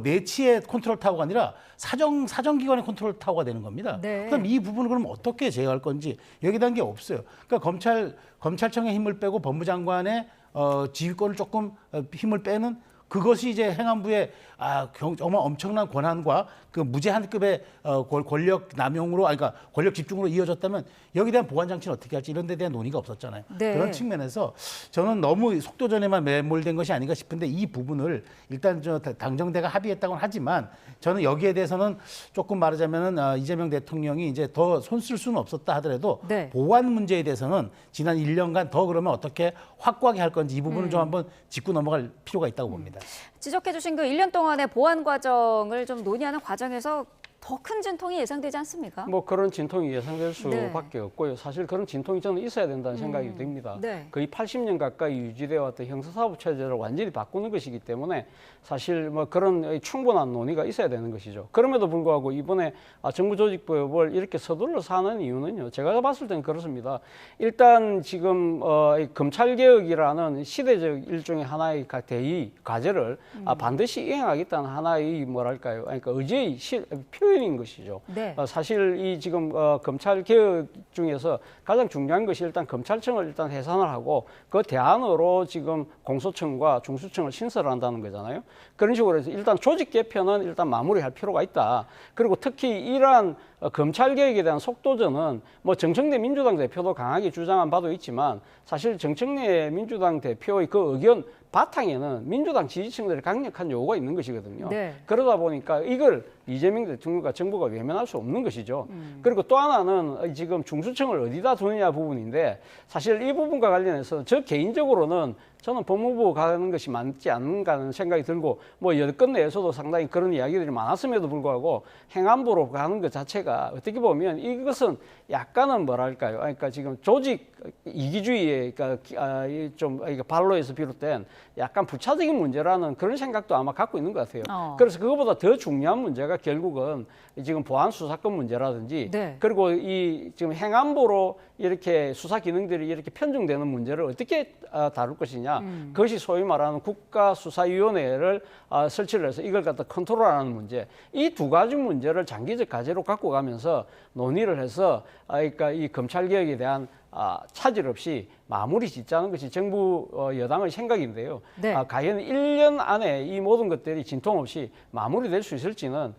내치의 컨트롤 타워가 아니라 사정기관의 컨트롤 타워가 되는 겁니다. 네. 그럼 이 부분을 그럼 어떻게 제어할 건지 여기에 대한 게 없어요. 그러니까 검찰청의 힘을 빼고 법무장관의 지휘권을 조금 힘을 빼는 그것이 이제 행안부의 정말 엄청난 권한과 그 무제한급의 권력 남용으로, 그러니까 권력 집중으로 이어졌다면 여기에 대한 보완 장치는 어떻게 할지 이런 데 대한 논의가 없었잖아요. 네. 그런 측면에서 저는 너무 속도전에만 매몰된 것이 아닌가 싶은데 이 부분을 일단 당정대가 합의했다고는 하지만 저는 여기에 대해서는 조금 말하자면은 이재명 대통령이 이제 더 손 쓸 수는 없었다 하더라도 네. 보완 문제에 대해서는 지난 1년간 더 그러면 어떻게 확고하게 할 건지 이 부분을 좀 한번 짚고 넘어갈 필요가 있다고 봅니다. 지적해 주신 그 1년 동안의 보완 과정을 좀 논의하는 과정에서 더 큰 진통이 예상되지 않습니까? 뭐 그런 진통이 예상될 수밖에 없고요. 사실 그런 진통이 저는 있어야 된다는 생각이 듭니다. 네. 거의 80년 가까이 유지되어 왔던 형사사법 체제를 완전히 바꾸는 것이기 때문에 사실 뭐 그런 충분한 논의가 있어야 되는 것이죠. 그럼에도 불구하고 이번에 정부조직법을 이렇게 서둘러서 하는 이유는요. 제가 봤을 때는 그렇습니다. 일단 지금 검찰개혁이라는 시대적 일종의 하나의 대의 과제를 반드시 이행하겠다는 하나의 뭐랄까요. 그러니까 의지의 표현인 것이죠. 네. 사실 이 지금 검찰 개혁 중에서 가장 중요한 것이 일단 검찰청을 일단 해산을 하고 그 대안으로 지금 공소청과 중수청을 신설한다는 거잖아요. 그런 식으로 해서 일단 조직 개편은 일단 마무리할 필요가 있다. 그리고 특히 이러한 검찰 개혁에 대한 속도전은 뭐 정청래 민주당 대표도 강하게 주장한 바도 있지만 사실 정청래 민주당 대표의 그 의견 바탕에는 민주당 지지층들의 강력한 요구가 있는 것이거든요. 네. 그러다 보니까 이걸 이재명 대통령과 정부가 외면할 수 없는 것이죠. 그리고 또 하나는 지금 중수청을 어디다 두느냐 부분인데 사실 이 부분과 관련해서 저 개인적으로는 저는 법무부 가는 것이 맞지 않는가 하는 생각이 들고 뭐 여권 내에서도 상당히 그런 이야기들이 많았음에도 불구하고 행안부로 가는 것 자체가 어떻게 보면 이것은 약간은 뭐랄까요? 그러니까 지금 조직 이기주의의 그러니까 좀 발로에서 비롯된 약간 부차적인 문제라는 그런 생각도 아마 갖고 있는 것 같아요. 그래서 그것보다 더 중요한 문제가 결국은 지금 보안 수사권 문제라든지 네. 그리고 이 지금 행안부로 이렇게 수사 기능들이 이렇게 편중되는 문제를 어떻게 다룰 것이냐. 그것이 소위 말하는 국가수사위원회를 설치를 해서 이걸 갖다 컨트롤하는 문제. 이 두 가지 문제를 장기적 과제로 갖고 가면서 논의를 해서 그러니까 이 검찰 개혁에 대한 차질 없이 마무리 짓자는 것이 정부 여당의 생각인데요. 네. 과연 1년 안에 이 모든 것들이 진통 없이 마무리될 수 있을지는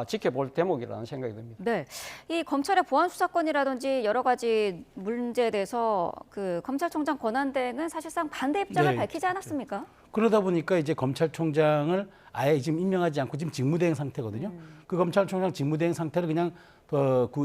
지켜볼 대목이라는 생각이 듭니다. 네, 이 검찰의 보안 수사권이라든지 여러 가지 문제에 대해서 그 검찰총장 권한대행은 사실상 반대 입장을 네. 밝히지 않았습니까? 그러다 보니까 이제 검찰총장을 아예 지금 임명하지 않고 지금 직무대행 상태거든요. 그 검찰총장 직무대행 상태를 그냥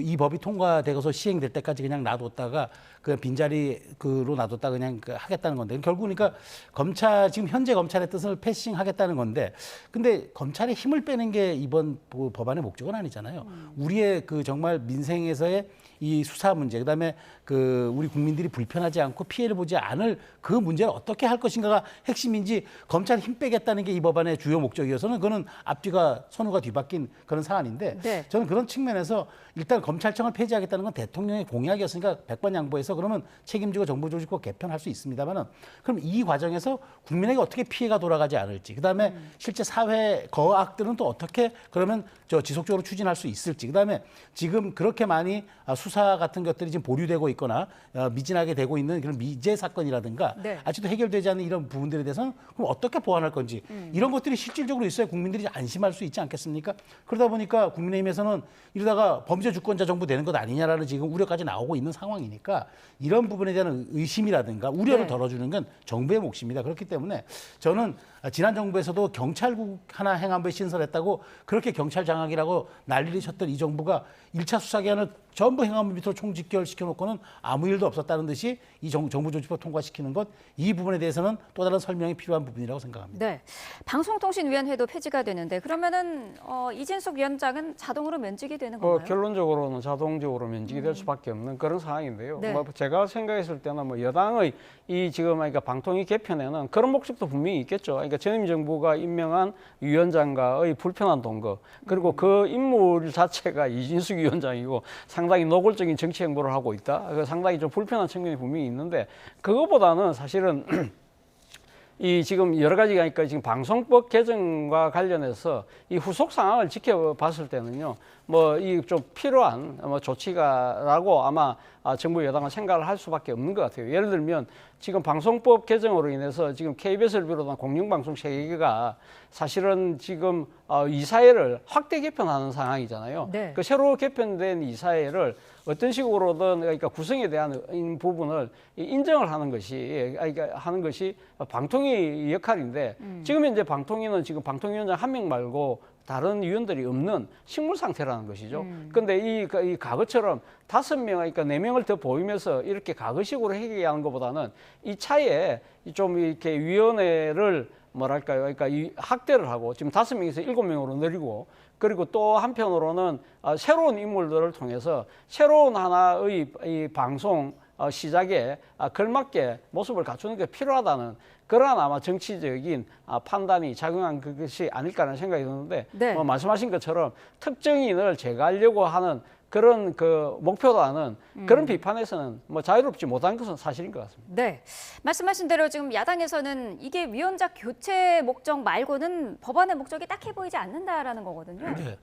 이 법이 통과되고서 시행될 때까지 그냥 놔뒀다가 그 빈자리로 놔뒀다 그냥 하겠다는 건데 결국 그러니까 검찰 지금 현재 검찰의 뜻을 패싱하겠다는 건데 근데 검찰의 힘을 빼는 게 이번 법안의 목적은 아니잖아요. 우리의 그 정말 민생에서의 이 수사 문제 그다음에 그 우리 국민들이 불편하지 않고 피해를 보지 않을 그 문제를 어떻게 할 것인가가 핵심인지 검찰 힘 빼겠다는 게 이 법안의 주요 목적이어서는 그거는 앞뒤가 선후가 뒤바뀐 그런 사안인데 네. 저는 그런 측면에서 일단 검찰청을 폐지하겠다는 건 대통령의 공약이었으니까 100번 양보해서 그러면 책임지고 정부 조직법 개편할 수 있습니다만은 그럼 이 과정에서 국민에게 어떻게 피해가 돌아가지 않을지 그다음에 실제 사회 거악들은 또 어떻게 그러면 지속적으로 추진할 수 있을지 그다음에 지금 그렇게 많이 수사 같은 것들이 지금 보류되고 있거나 미진하게 되고 있는 그런 미제 사건이라든가 네. 아직도 해결되지 않는 이런 부분들에 대해서는 그럼 어떻게 보완할 건지 이런 것들이 실질적으로 있어야 국민들이 안심할 수 있지 않겠습니까? 그러다 보니까 국민의힘에서는 이러다가 범죄 주권자 정부 되는 것 아니냐라는 지금 우려까지 나오고 있는 상황이니까 이런 부분에 대한 의심이라든가 우려를 네. 덜어주는 건 정부의 몫입니다. 그렇기 때문에 저는 지난 정부에서도 경찰국 하나 행안부에 신설했다고 그렇게 경찰 장악이라고 난리를 쳤던 이 정부가 1차 수사기한을 전부 행안부 밑으로 총집결시켜 놓고는 아무 일도 없었다는 듯이 이 정부 조직법 통과시키는 것 이 부분에 대해서는 또 다른 설명이 필요한 부분이라고 생각합니다. 네, 방송통신위원회도 폐지가 되는데 그러면은 이진숙 위원장은 자동으로 면직이 되는 건가요? 결론적으로는 자동적으로 면직이 될 수밖에 없는 그런 상황인데요. 네. 뭐 제가 생각했을 때는 뭐 여당의 이 지금 그러니까 방통위 개편에는 그런 목적도 분명히 있겠죠. 그러니까 전임 정부가 임명한 위원장과의 불편한 동거 그리고 그 인물 자체가 이진숙 위원장이고 상당히 노골적인 정치 행보를 하고 있다. 상당히 좀 불편한 측면이 분명히 있는데 그거보다는 사실은 이 지금 여러 가지가 그러니까 지금 방송법 개정과 관련해서 이 후속 상황을 지켜봤을 때는요, 뭐 이 좀 필요한 조치가라고 아마 정부 여당은 생각을 할 수밖에 없는 것 같아요. 예를 들면 지금 방송법 개정으로 인해서 지금 KBS를 비롯한 공영방송 세계가 사실은 지금 이사회를 확대 개편하는 상황이잖아요. 네. 그 새로 개편된 이사회를 어떤 식으로든 그러니까 구성에 대한 부분을 인정을 하는 것이 방통위 역할인데 지금 현재 방통위는 지금 방통위원장 한 명 말고 다른 위원들이 없는 식물 상태라는 것이죠. 그런데 이 과거처럼 5명, 그러니까 4명을 더 보이면서 이렇게 과거식으로 해결하는 것보다는 이 차에 좀 이렇게 위원회를 뭐랄까요, 그러니까 이 확대를 하고 지금 5명에서 7명으로 늘리고 그리고 또 한편으로는 새로운 인물들을 통해서 새로운 하나의 이 방송 시작에 걸맞게 모습을 갖추는 게 필요하다는 그러한 아마 정치적인 판단이 작용한 그것이 아닐까라는 생각이 드는데 네. 말씀하신 것처럼 특정인을 제거하려고 하는 그런 그 목표라는 그런 비판에서는 자유롭지 못한 것은 사실인 것 같습니다. 네, 말씀하신 대로 지금 야당에서는 이게 위원장 교체 목적 말고는 법안의 목적이 딱히 보이지 않는다라는 거거든요. 네.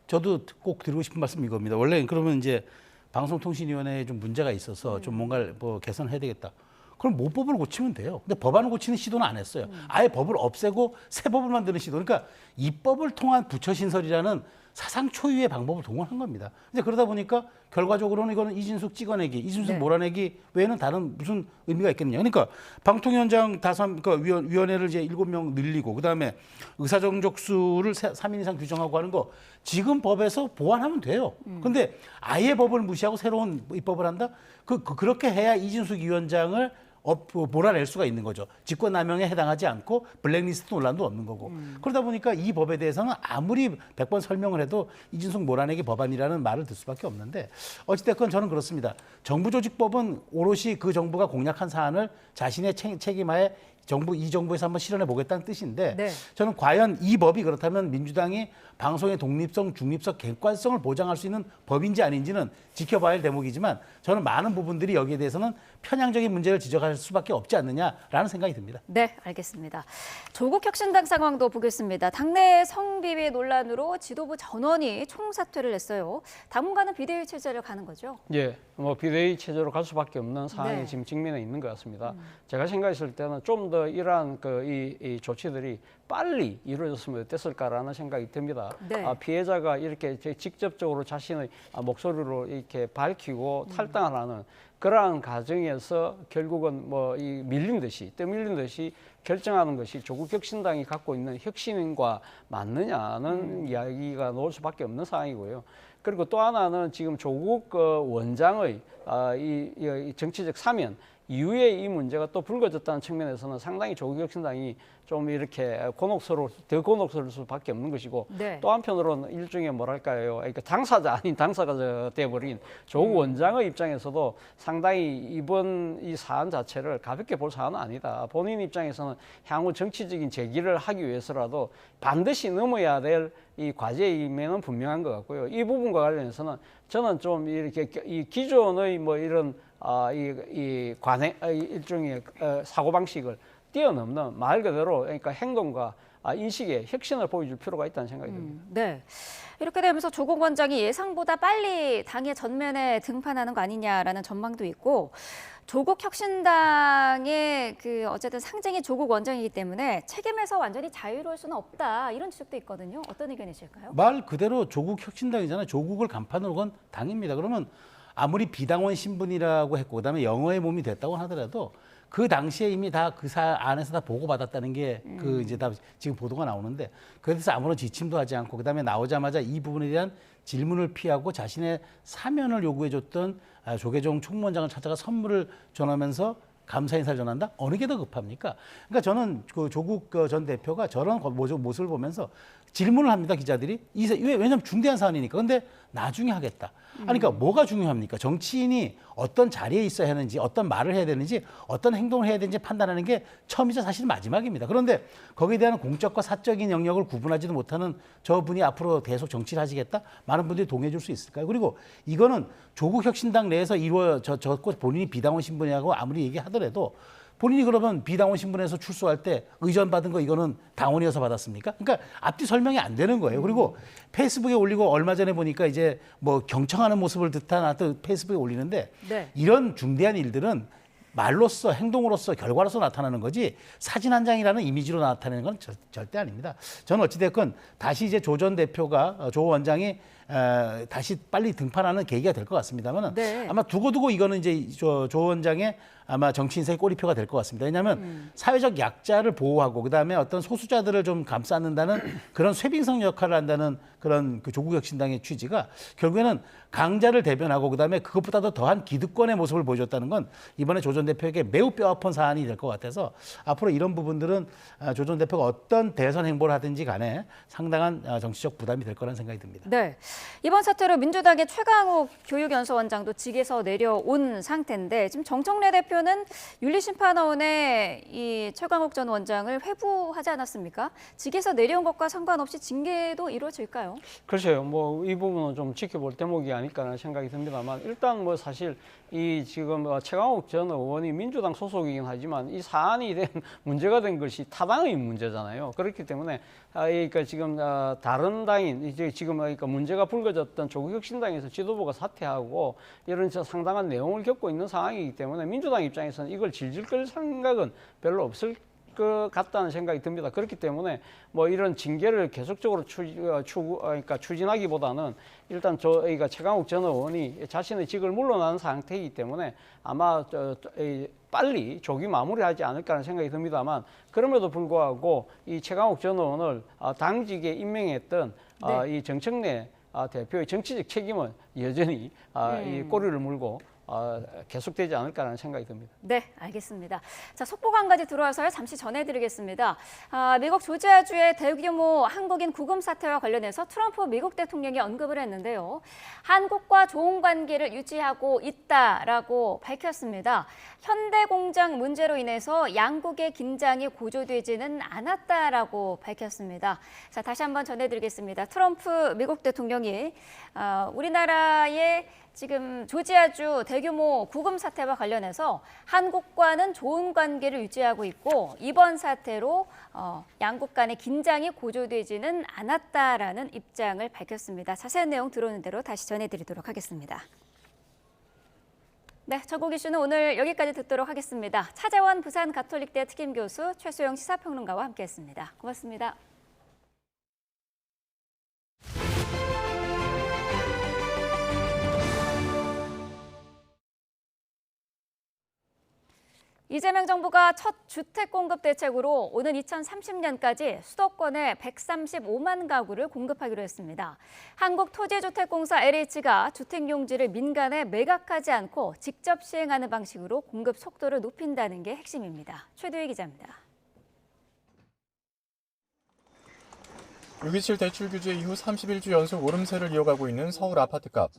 저도 꼭 드리고 싶은 말씀이 이겁니다. 원래 그러면 이제 방송통신위원회에 좀 문제가 있어서 좀 뭔가를 개선해야 되겠다. 그럼 모법을 고치면 돼요. 근데 법안을 고치는 시도는 안 했어요. 아예 법을 없애고 새 법을 만드는 시도. 그러니까 입법을 통한 부처 신설이라는 사상 초유의 방법을 동원한 겁니다. 근데 그러다 보니까 결과적으로는 이거는 이진숙 찍어내기, 이진숙 네. 몰아내기 외에는 다른 무슨 의미가 있겠느냐. 그러니까 방통위원장 그러니까 위원회를 이제 7명 늘리고 그다음에 의사정족수를 3인 이상 규정하고 하는 거 지금 법에서 보완하면 돼요. 근데 아예 법을 무시하고 새로운 입법을 한다? 그렇게 해야 이진숙 위원장을 몰아낼 수가 있는 거죠. 직권남용에 해당하지 않고 블랙리스트 논란도 없는 거고. 그러다 보니까 이 법에 대해서는 아무리 100번 설명을 해도 이준석 몰아내기 법안이라는 말을 들 수밖에 없는데 어찌됐건 저는 그렇습니다. 정부조직법은 오롯이 그 정부가 공약한 사안을 자신의 책임하에 이 정부에서 한번 실현해 보겠다는 뜻인데 네. 저는 과연 이 법이 그렇다면 민주당이 방송의 독립성, 중립성, 객관성을 보장할 수 있는 법인지 아닌지는 지켜봐야 할 대목이지만 저는 많은 부분들이 여기에 대해서는 편향적인 문제를 지적할 수밖에 없지 않느냐라는 생각이 듭니다. 네, 알겠습니다. 조국 혁신당 상황도 보겠습니다. 당내 성비위 논란으로 지도부 전원이 총사퇴를 했어요. 당분간은 비대위 체제를 가는 거죠? 예, 뭐 비대위 체제로 갈 수밖에 없는 상황이 네. 지금 직면에 있는 것 같습니다. 제가 생각했을 때는 좀 더 이러한 이 조치들이 빨리 이루어졌으면 어땠을까라는 생각이 듭니다. 네. 피해자가 이렇게 직접적으로 자신의 목소리로 이렇게 밝히고 탈당을 하는 그러한 과정에서 결국은 뭐 이 밀린 듯이 떠밀린 듯이 결정하는 것이 조국 혁신당이 갖고 있는 혁신과 맞느냐는 이야기가 나올 수밖에 없는 상황이고요. 그리고 또 하나는 지금 조국 원장의 이 정치적 사면 이후에 이 문제가 또 불거졌다는 측면에서는 상당히 조국 혁신당이 좀 이렇게 더 곤혹스러울 수밖에 없는 것이고 네. 또 한편으로는 일종의 뭐랄까요, 그러니까 당사자 아닌 당사가 돼버린 조국 원장의 입장에서도 상당히 이번 이 사안 자체를 가볍게 볼 사안은 아니다. 본인 입장에서는 향후 정치적인 제기를 하기 위해서라도 반드시 넘어야 될 이 과제임에는 분명한 것 같고요. 이 부분과 관련해서는 저는 좀 이렇게 이 기존의 뭐 이런 이 관행 일종의 사고 방식을 뛰어넘는 말 그대로 그러니까 행동과 인식의 혁신을 보여줄 필요가 있다는 생각이 듭니다. 네. 이렇게 되면서 조국 원장이 예상보다 빨리 당의 전면에 등판하는 거 아니냐라는 전망도 있고 조국 혁신당의 어쨌든 상징이 조국 원장이기 때문에 책임에서 완전히 자유로울 수는 없다 이런 지적도 있거든요. 어떤 의견이실까요? 말 그대로 조국 혁신당이잖아요. 조국을 간판으로 건 당입니다. 그러면 아무리 비당원 신분이라고 했고 그다음에 영어의 몸이 됐다고 하더라도 그 당시에 이미 다 그 안에서 다 보고받았다는 게 이제 다 지금 보도가 나오는데 그래서 아무런 지침도 하지 않고 그다음에 나오자마자 이 부분에 대한 질문을 피하고 자신의 사면을 요구해줬던 조계종 총무원장을 찾아가 선물을 전하면서 감사 인사를 전한다? 어느 게 더 급합니까? 그러니까 저는 그 조국 전 대표가 저런 모습을 보면서 질문을 합니다, 기자들이. 왜냐하면 중대한 사안이니까. 근데 나중에 하겠다. 아니, 그러니까 뭐가 중요합니까? 정치인이 어떤 자리에 있어야 하는지, 어떤 말을 해야 되는지, 어떤 행동을 해야 되는지 판단하는 게 처음이자 사실 마지막입니다. 그런데 거기에 대한 공적과 사적인 영역을 구분하지도 못하는 저분이 앞으로 계속 정치를 하시겠다? 많은 분들이 동의해 줄 수 있을까요? 그리고 이거는 조국 혁신당 내에서 이루어졌고 본인이 비당원 신분이라고 아무리 얘기하더라도 본인이 그러면 비당원 신분에서 출소할 때 의전 받은 거 이거는 당원이어서 받았습니까? 그러니까 앞뒤 설명이 안 되는 거예요. 그리고 페이스북에 올리고 얼마 전에 보니까 이제 뭐 경청하는 모습을 또 페이스북에 올리는데 네. 이런 중대한 일들은 말로써 행동으로써 결과로서 나타나는 거지 사진 한 장이라는 이미지로 나타내는 건 절대 아닙니다. 저는 어찌됐건 다시 이제 조 전 대표가 조 원장이 다시 빨리 등판하는 계기가 될 것 같습니다만 네. 아마 두고두고 이거는 이제 조 원장의 아마 정치 인생의 꼬리표가 될 것 같습니다. 왜냐하면 사회적 약자를 보호하고 그다음에 어떤 소수자들을 좀 감싸는다는 그런 쇄빙성 역할을 한다는 그런 그 조국 혁신당의 취지가 결국에는 강자를 대변하고 그다음에 그것보다도 더한 기득권의 모습을 보여줬다는 건 이번에 조 전 대표에게 매우 뼈아픈 사안이 될 것 같아서 앞으로 이런 부분들은 조 전 대표가 어떤 대선 행보를 하든지 간에 상당한 정치적 부담이 될 거라는 생각이 듭니다. 네. 이번 사태로 민주당의 최강욱 교육연수원장도 직에서 내려온 상태인데 지금 정청래 대표는 윤리심판원에 이 최강욱 전 원장을 회부하지 않았습니까? 직에서 내려온 것과 상관없이 징계도 이루어질까요? 글쎄요, 뭐 이 부분은 좀 지켜볼 대목이 아닐까라는 생각이 듭니다만 일단 뭐 사실 이 지금 최강욱 전 의원이 민주당 소속이긴 하지만 이 사안이 된 문제가 된 것이 타당의 문제잖아요. 그렇기 때문에 그러니까 지금 다른 당인 이제 지금 그러니까 문제가 불거졌던 조국혁신당에서 지도부가 사퇴하고 이런 상당한 내용을 겪고 있는 상황이기 때문에 민주당 입장에서는 이걸 질질 끌 생각은 별로 없을 것 같다는 생각이 듭니다. 그렇기 때문에 뭐 이런 징계를 계속적으로 추진하기보다는 일단 저희가 최강욱 전 의원이 자신의 직을 물러나는 상태이기 때문에 아마 빨리 조기 마무리하지 않을까라는 생각이 듭니다만 그럼에도 불구하고 이 최강욱 전 의원을 당직에 임명했던 이 정청래 대표의 정치적 책임은 여전히 이 꼬리를 물고 계속되지 않을까라는 생각이 듭니다. 네, 알겠습니다. 자, 속보가 한 가지 들어와서요. 잠시 전해드리겠습니다. 미국 조지아주의 대규모 한국인 구금 사태와 관련해서 트럼프 미국 대통령이 언급을 했는데요. 한국과 좋은 관계를 유지하고 있다라고 밝혔습니다. 현대 공장 문제로 인해서 양국의 긴장이 고조되지는 않았다라고 밝혔습니다. 자, 다시 한번 전해드리겠습니다. 트럼프 미국 대통령이 우리나라의 지금 조지아주 대규모 구금 사태와 관련해서 한국과는 좋은 관계를 유지하고 있고 이번 사태로 양국 간의 긴장이 고조되지는 않았다라는 입장을 밝혔습니다. 자세한 내용 들어오는 대로 다시 전해드리도록 하겠습니다. 네, 전국 이슈는 오늘 여기까지 듣도록 하겠습니다. 차재원 부산 가톨릭대 특임교수 최수영 시사평론가와 함께했습니다. 고맙습니다. 이재명 정부가 첫 주택 공급 대책으로 오는 2030년까지 수도권에 135만 가구를 공급하기로 했습니다. 한국토지주택공사 LH가 주택용지를 민간에 매각하지 않고 직접 시행하는 방식으로 공급 속도를 높인다는 게 핵심입니다. 최두희 기자입니다. 6.27 대출 규제 이후 31주 연속 오름세를 이어가고 있는 서울 아파트값.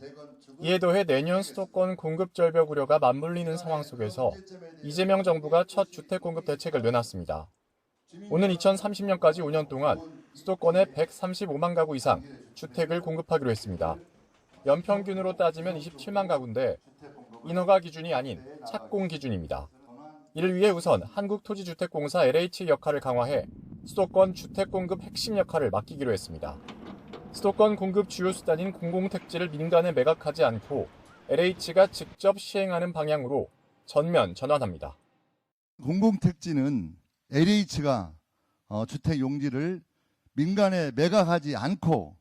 이에 더해 내년 수도권 공급 절벽 우려가 맞물리는 상황 속에서 이재명 정부가 첫 주택 공급 대책을 내놨습니다. 오는 2030년까지 5년 동안 수도권에 135만 가구 이상 주택을 공급하기로 했습니다. 연평균으로 따지면 27만 가구인데 인허가 기준이 아닌 착공 기준입니다. 이를 위해 우선 한국토지주택공사 LH 역할을 강화해 수도권 주택 공급 핵심 역할을 맡기기로 했습니다. 수도권 공급 주요 수단인 공공택지를 민간에 매각하지 않고 LH가 직접 시행하는 방향으로 전면 전환합니다. 공공택지는 LH가 주택 용지를 민간에 매각하지 않고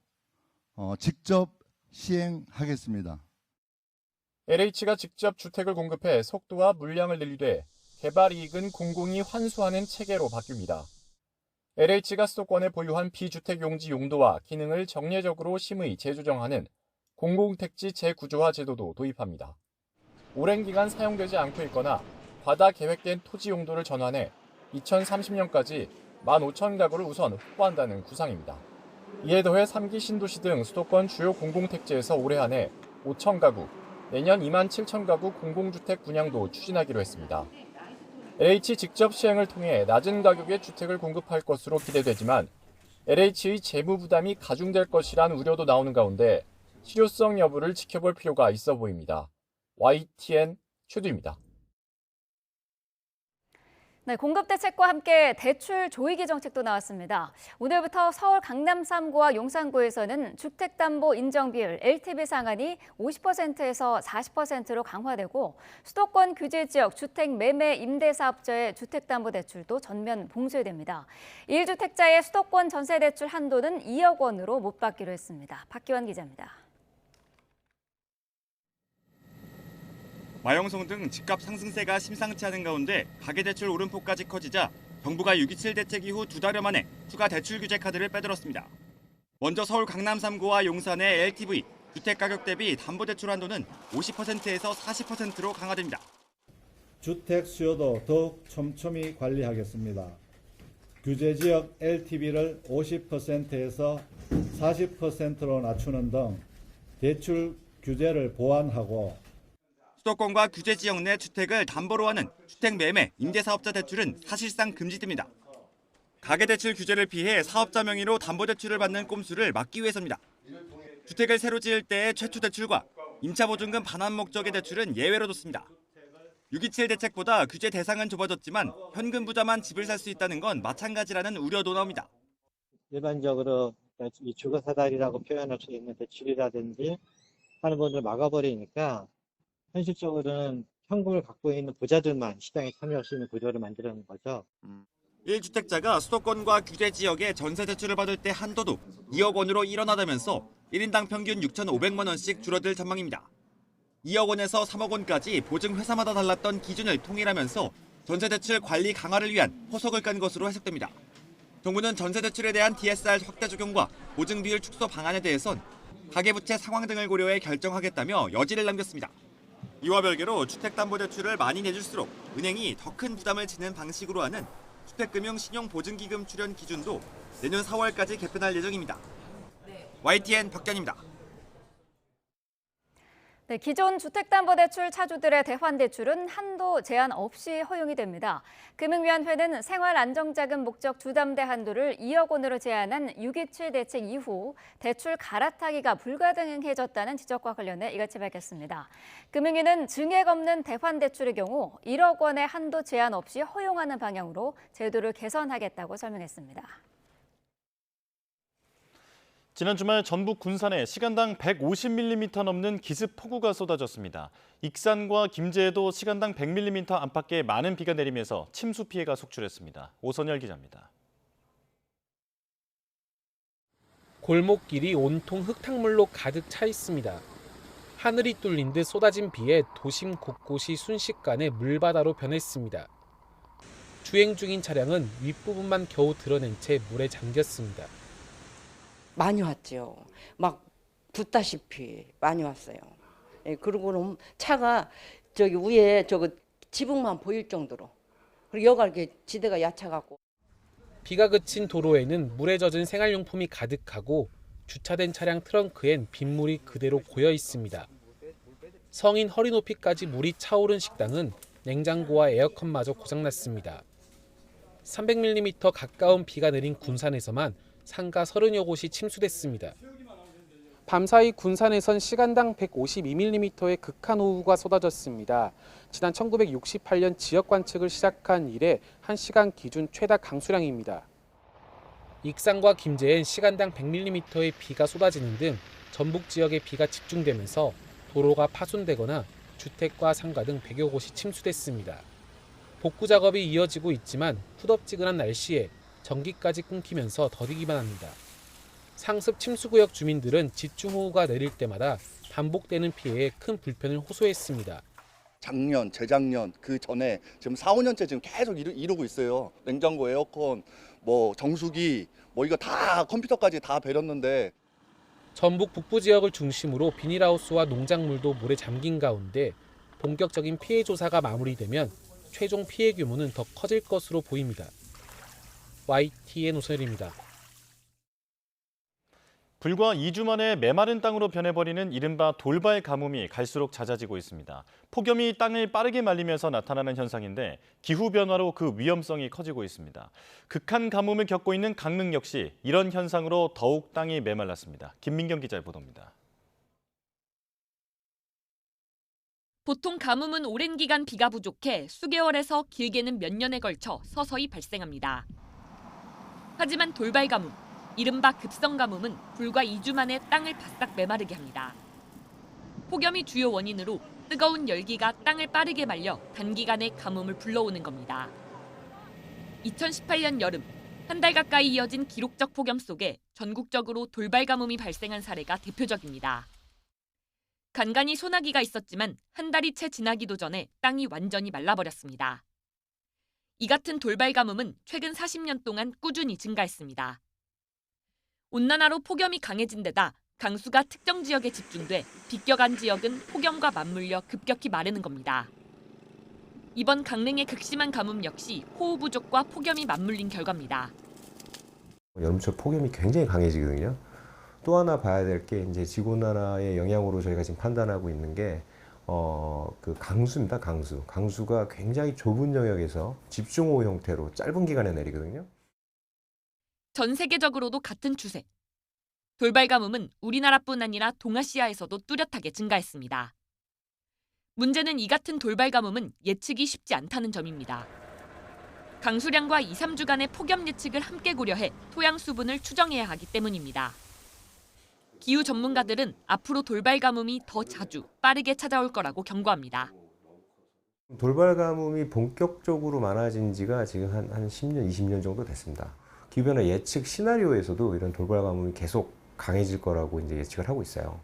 직접 시행하겠습니다. LH가 직접 주택을 공급해 속도와 물량을 늘리되 개발 이익은 공공이 환수하는 체계로 바뀝니다. LH가 수도권에 보유한 비주택 용지 용도와 기능을 정례적으로 심의 재조정하는 공공택지 재구조화 제도도 도입합니다. 오랜 기간 사용되지 않고 있거나 과다 계획된 토지 용도를 전환해 2030년까지 15,000가구를 우선 확보한다는 구상입니다. 이에 더해 3기 신도시 등 수도권 주요 공공택지에서 올해 한해 5,000가구, 내년 27,000가구 공공주택 분양도 추진하기로 했습니다. LH 직접 시행을 통해 낮은 가격의 주택을 공급할 것으로 기대되지만 LH의 재무 부담이 가중될 것이란 우려도 나오는 가운데 실효성 여부를 지켜볼 필요가 있어 보입니다. YTN 최두입니다. 네, 공급 대책과 함께 대출 조이기 정책도 나왔습니다. 오늘부터 서울 강남 3구와 용산구에서는 주택담보 인정 비율 LTV 상한이 50%에서 40%로 강화되고 수도권 규제 지역 주택 매매 임대사업자의 주택담보대출도 전면 봉쇄됩니다. 1주택자의 수도권 전세대출 한도는 2억 원으로 못 받기로 했습니다. 박기환 기자입니다. 마영성 등 집값 상승세가 심상치 않은 가운데 가계대출 오름폭까지 커지자 정부가 6.27 대책 이후 2달여 만에 추가 대출 규제 카드를 빼들었습니다. 먼저 서울 강남 3구와 용산의 LTV, 주택가격 대비 담보대출 한도는 50%에서 40%로 강화됩니다. 주택 수요도 더욱 촘촘히 관리하겠습니다. 규제지역 LTV를 50%에서 40%로 낮추는 등 대출 규제를 보완하고 수도권과 규제 지역 내 주택을 담보로 하는 주택 매매, 임대사업자 대출은 사실상 금지됩니다. 가계대출 규제를 피해 사업자 명의로 담보대출을 받는 꼼수를 막기 위해서입니다. 주택을 새로 지을 때의 최초 대출과 임차보증금 반환 목적의 대출은 예외로 뒀습니다. 6.27 대책보다 규제 대상은 좁아졌지만 현금 부자만 집을 살 수 있다는 건 마찬가지라는 우려도 나옵니다. 일반적으로 이 주거사다리라고 표현할 수 있는 대출이라든지 하는 분을 막아버리니까 현실적으로는 현금을 갖고 있는 부자들만 시장에 참여할 수 있는 구조를 만드는 거죠. 1주택자가 수도권과 규제 지역에 전세 대출을 받을 때 한도도 2억 원으로 일어나다면서 1인당 평균 6,500만 원씩 줄어들 전망입니다. 2억 원에서 3억 원까지 보증 회사마다 달랐던 기준을 통일하면서 전세 대출 관리 강화를 위한 포석을 깐 것으로 해석됩니다. 정부는 전세 대출에 대한 DSR 확대 적용과 보증 비율 축소 방안에 대해선 가계부채 상황 등을 고려해 결정하겠다며 여지를 남겼습니다. 이와 별개로 주택담보대출을 많이 내줄수록 은행이 더 큰 부담을 지는 방식으로 하는 주택금융신용보증기금 출연 기준도 내년 4월까지 개편할 예정입니다. YTN 박견입니다. 네, 기존 주택담보대출 차주들의 대환대출은 한도 제한 없이 허용이 됩니다. 금융위원회는 생활안정자금 목적 주담대 한도를 2억 원으로 제한한 6.27 대책 이후 대출 갈아타기가 불가능해졌다는 지적과 관련해 이같이 밝혔습니다. 금융위는 증액 없는 대환대출의 경우 1억 원의 한도 제한 없이 허용하는 방향으로 제도를 개선하겠다고 설명했습니다. 지난 주말 전북 군산에 시간당 150mm 넘는 기습 폭우가 쏟아졌습니다. 익산과 김제에도 시간당 100mm 안팎의 많은 비가 내리면서 침수 피해가 속출했습니다. 오선열 기자입니다. 골목길이 온통 흙탕물로 가득 차 있습니다. 하늘이 뚫린 듯 쏟아진 비에 도심 곳곳이 순식간에 물바다로 변했습니다. 주행 중인 차량은 윗부분만 겨우 드러낸 채 물에 잠겼습니다. 많이 왔죠. 막 붓다시피 많이 왔어요. 예, 그리고는 차가 저기 위에 저거 지붕만 보일 정도로. 그리고 여가 이렇게 지대가 얕아갖고. 비가 그친 도로에는 물에 젖은 생활용품이 가득하고 주차된 차량 트렁크엔 빗물이 그대로 고여 있습니다. 성인 허리 높이까지 물이 차오른 식당은 냉장고와 에어컨마저 고장났습니다. 300mm 가까운 비가 내린 군산에서만 상가 30여 곳이 침수됐습니다. 밤사이 군산에선 시간당 152mm의 극한호우가 쏟아졌습니다. 지난 1968년 지역 관측을 시작한 이래 1시간 기준 최다 강수량입니다. 익산과 김제엔 시간당 100mm의 비가 쏟아지는 등 전북 지역에 비가 집중되면서 도로가 파손되거나 주택과 상가 등 100여 곳이 침수됐습니다. 복구 작업이 이어지고 있지만 후덥지근한 날씨에 전기까지 끊기면서 더디기만 합니다. 상습 침수구역 주민들은 집중호우가 내릴 때마다 반복되는 피해에 큰 불편을 호소했습니다. 작년, 재작년, 그 전에 지금 4, 5년째 지금 계속 이러고 있어요. 냉장고, 에어컨, 정수기, 이거 다 컴퓨터까지 다 베렸는데. 전북 북부 지역을 중심으로 비닐하우스와 농작물도 물에 잠긴 가운데 본격적인 피해 조사가 마무리되면 최종 피해 규모는 더 커질 것으로 보입니다. YTN 오선일입니다. 불과 2주 만에 메마른 땅으로 변해버리는 이른바 돌발 가뭄이 갈수록 잦아지고 있습니다. 폭염이 땅을 빠르게 말리면서 나타나는 현상인데 기후변화로 그 위험성이 커지고 있습니다. 극한 가뭄을 겪고 있는 강릉 역시 이런 현상으로 더욱 땅이 메말랐습니다. 김민경 기자의 보도입니다. 보통 가뭄은 오랜 기간 비가 부족해 수개월에서 길게는 몇 년에 걸쳐 서서히 발생합니다. 하지만 돌발 가뭄, 이른바 급성 가뭄은 불과 2주 만에 땅을 바싹 메마르게 합니다. 폭염이 주요 원인으로 뜨거운 열기가 땅을 빠르게 말려 단기간에 가뭄을 불러오는 겁니다. 2018년 여름, 한 달 가까이 이어진 기록적 폭염 속에 전국적으로 돌발 가뭄이 발생한 사례가 대표적입니다. 간간히 소나기가 있었지만 한 달이 채 지나기도 전에 땅이 완전히 말라버렸습니다. 이 같은 돌발 가뭄은 최근 40년 동안 꾸준히 증가했습니다. 온난화로 폭염이 강해진 데다 강수가 특정 지역에 집중돼 비껴간 지역은 폭염과 맞물려 급격히 마르는 겁니다. 이번 강릉의 극심한 가뭄 역시 호우 부족과 폭염이 맞물린 결과입니다. 여름철 폭염이 굉장히 강해지거든요. 또 하나 봐야 될 게 이제 지구온난화의 영향으로 저희가 지금 판단하고 있는 게 그 강수입니다. 강수가 굉장히 좁은 영역에서 집중호우 형태로 짧은 기간에 내리거든요. 전 세계적으로도 같은 추세. 돌발 가뭄은 우리나라뿐 아니라 동아시아에서도 뚜렷하게 증가했습니다. 문제는 이 같은 돌발 가뭄은 예측이 쉽지 않다는 점입니다. 강수량과 2, 3주간의 폭염 예측을 함께 고려해 토양 수분을 추정해야 하기 때문입니다. 기후 전문가들은 앞으로 돌발 가뭄이 더 자주, 빠르게 찾아올 거라고 경고합니다. 돌발 가뭄이 본격적으로 많아진 지가 지금 한 10년, 20년 정도 됐습니다. 기후변화 예측 시나리오에서도 이런 돌발 가뭄이 계속 강해질 거라고 이제 예측을 하고 있어요.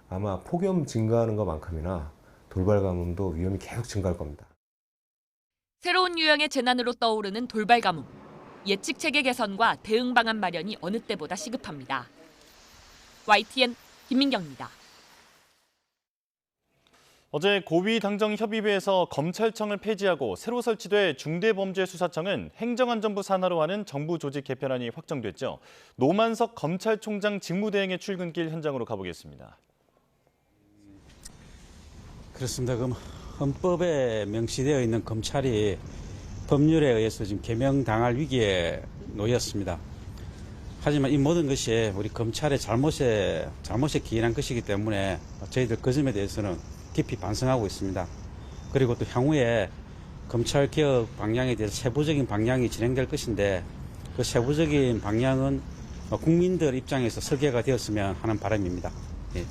아마 폭염 증가하는 것만큼이나 돌발 가뭄도 위험이 계속 증가할 겁니다. 새로운 유형의 재난으로 떠오르는 돌발 가뭄. 예측 체계 개선과 대응 방안 마련이 어느 때보다 시급합니다. YTN 김민경입니다. 어제 고위당정협의회에서 검찰청을 폐지하고 새로 설치돼 중대범죄수사청은 행정안전부 산하로 하는 정부 조직 개편안이 확정됐죠. 노만석 검찰총장 직무대행의 출근길 현장으로 가보겠습니다. 그렇습니다. 그럼 헌법에 명시되어 있는 검찰이 법률에 의해서 지금 개명당할 위기에 놓였습니다. 하지만 이 모든 것이 우리 검찰의 잘못에 기인한 것이기 때문에 저희들 그 점에 대해서는 깊이 반성하고 있습니다. 그리고 또 향후에 검찰 개혁 방향에 대해서 세부적인 방향이 진행될 것인데 그 세부적인 방향은 국민들 입장에서 설계가 되었으면 하는 바람입니다. 예.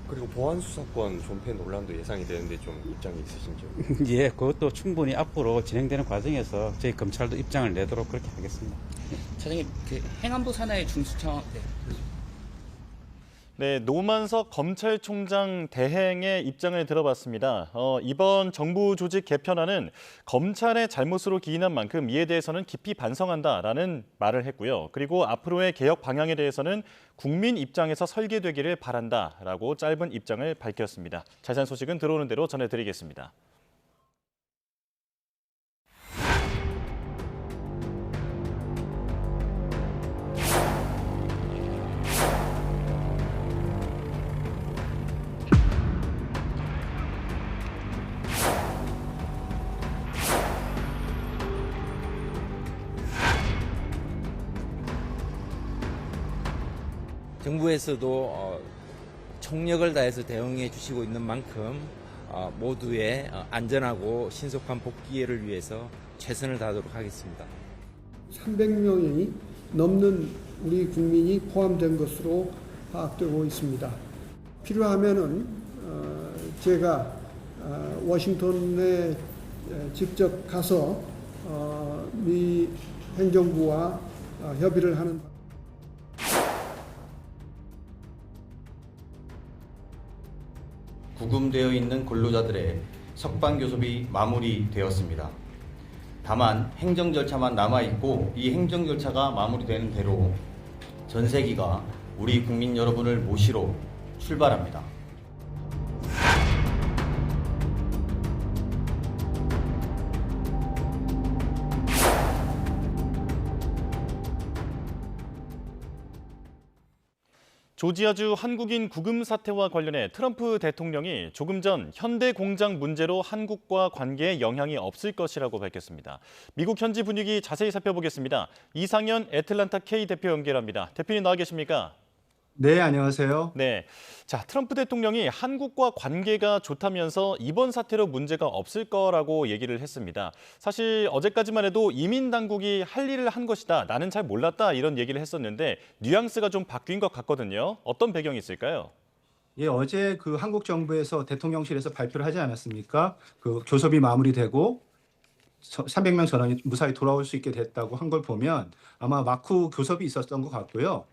그리고 보안 수사권 존폐 논란도 예상이 되는데 좀 입장이 있으신지요? 예, 그것도 충분히 앞으로 진행되는 과정에서 저희 검찰도 입장을 내도록 그렇게 하겠습니다. 차장님, 행안부 산하의 중수청. 네, 노만석 검찰총장 대행의 입장을 들어봤습니다. 이번 정부 조직 개편안은 검찰의 잘못으로 기인한 만큼 이에 대해서는 깊이 반성한다라는 말을 했고요. 그리고 앞으로의 개혁 방향에 대해서는 국민 입장에서 설계되기를 바란다라고 짧은 입장을 밝혔습니다. 자세한 소식은 들어오는 대로 전해드리겠습니다. 정부에서도 총력을 다해서 대응해 주시고 있는 만큼 모두의 안전하고 신속한 복귀를 위해서 최선을 다하도록 하겠습니다. 300명이 넘는 우리 국민이 포함된 것으로 파악되고 있습니다. 필요하면은 제가 워싱턴에 직접 가서 미 행정부와 협의를 하는. 구금되어 있는 근로자들의 석방 교섭이 마무리되었습니다. 다만 행정 절차만 남아있고 이 행정 절차가 마무리되는 대로 전세기가 우리 국민 여러분을 모시러 출발합니다. 조지아주 한국인 구금 사태와 관련해 트럼프 대통령이 조금 전 현대 공장 문제로 한국과 관계에 영향이 없을 것이라고 밝혔습니다. 미국 현지 분위기 자세히 살펴보겠습니다. 이상현 애틀란타 K 대표 연결합니다. 대표님 나와 계십니까? 네, 안녕하세요. 네, 자 트럼프 대통령이 한국과 관계가 좋다면서 이번 사태로 문제가 없을 거라고 얘기를 했습니다. 사실 어제까지만 해도 이민 당국이 할 일을 한 것이다. 나는 잘 몰랐다 이런 얘기를 했었는데 뉘앙스가 좀 바뀐 것 같거든요. 어떤 배경이 있을까요? 예, 어제 그 한국 정부에서 대통령실에서 발표를 하지 않았습니까? 그 교섭이 마무리되고 300명 전원이 무사히 돌아올 수 있게 됐다고 한 걸 보면 아마 마쿠 교섭이 있었던 것 같고요.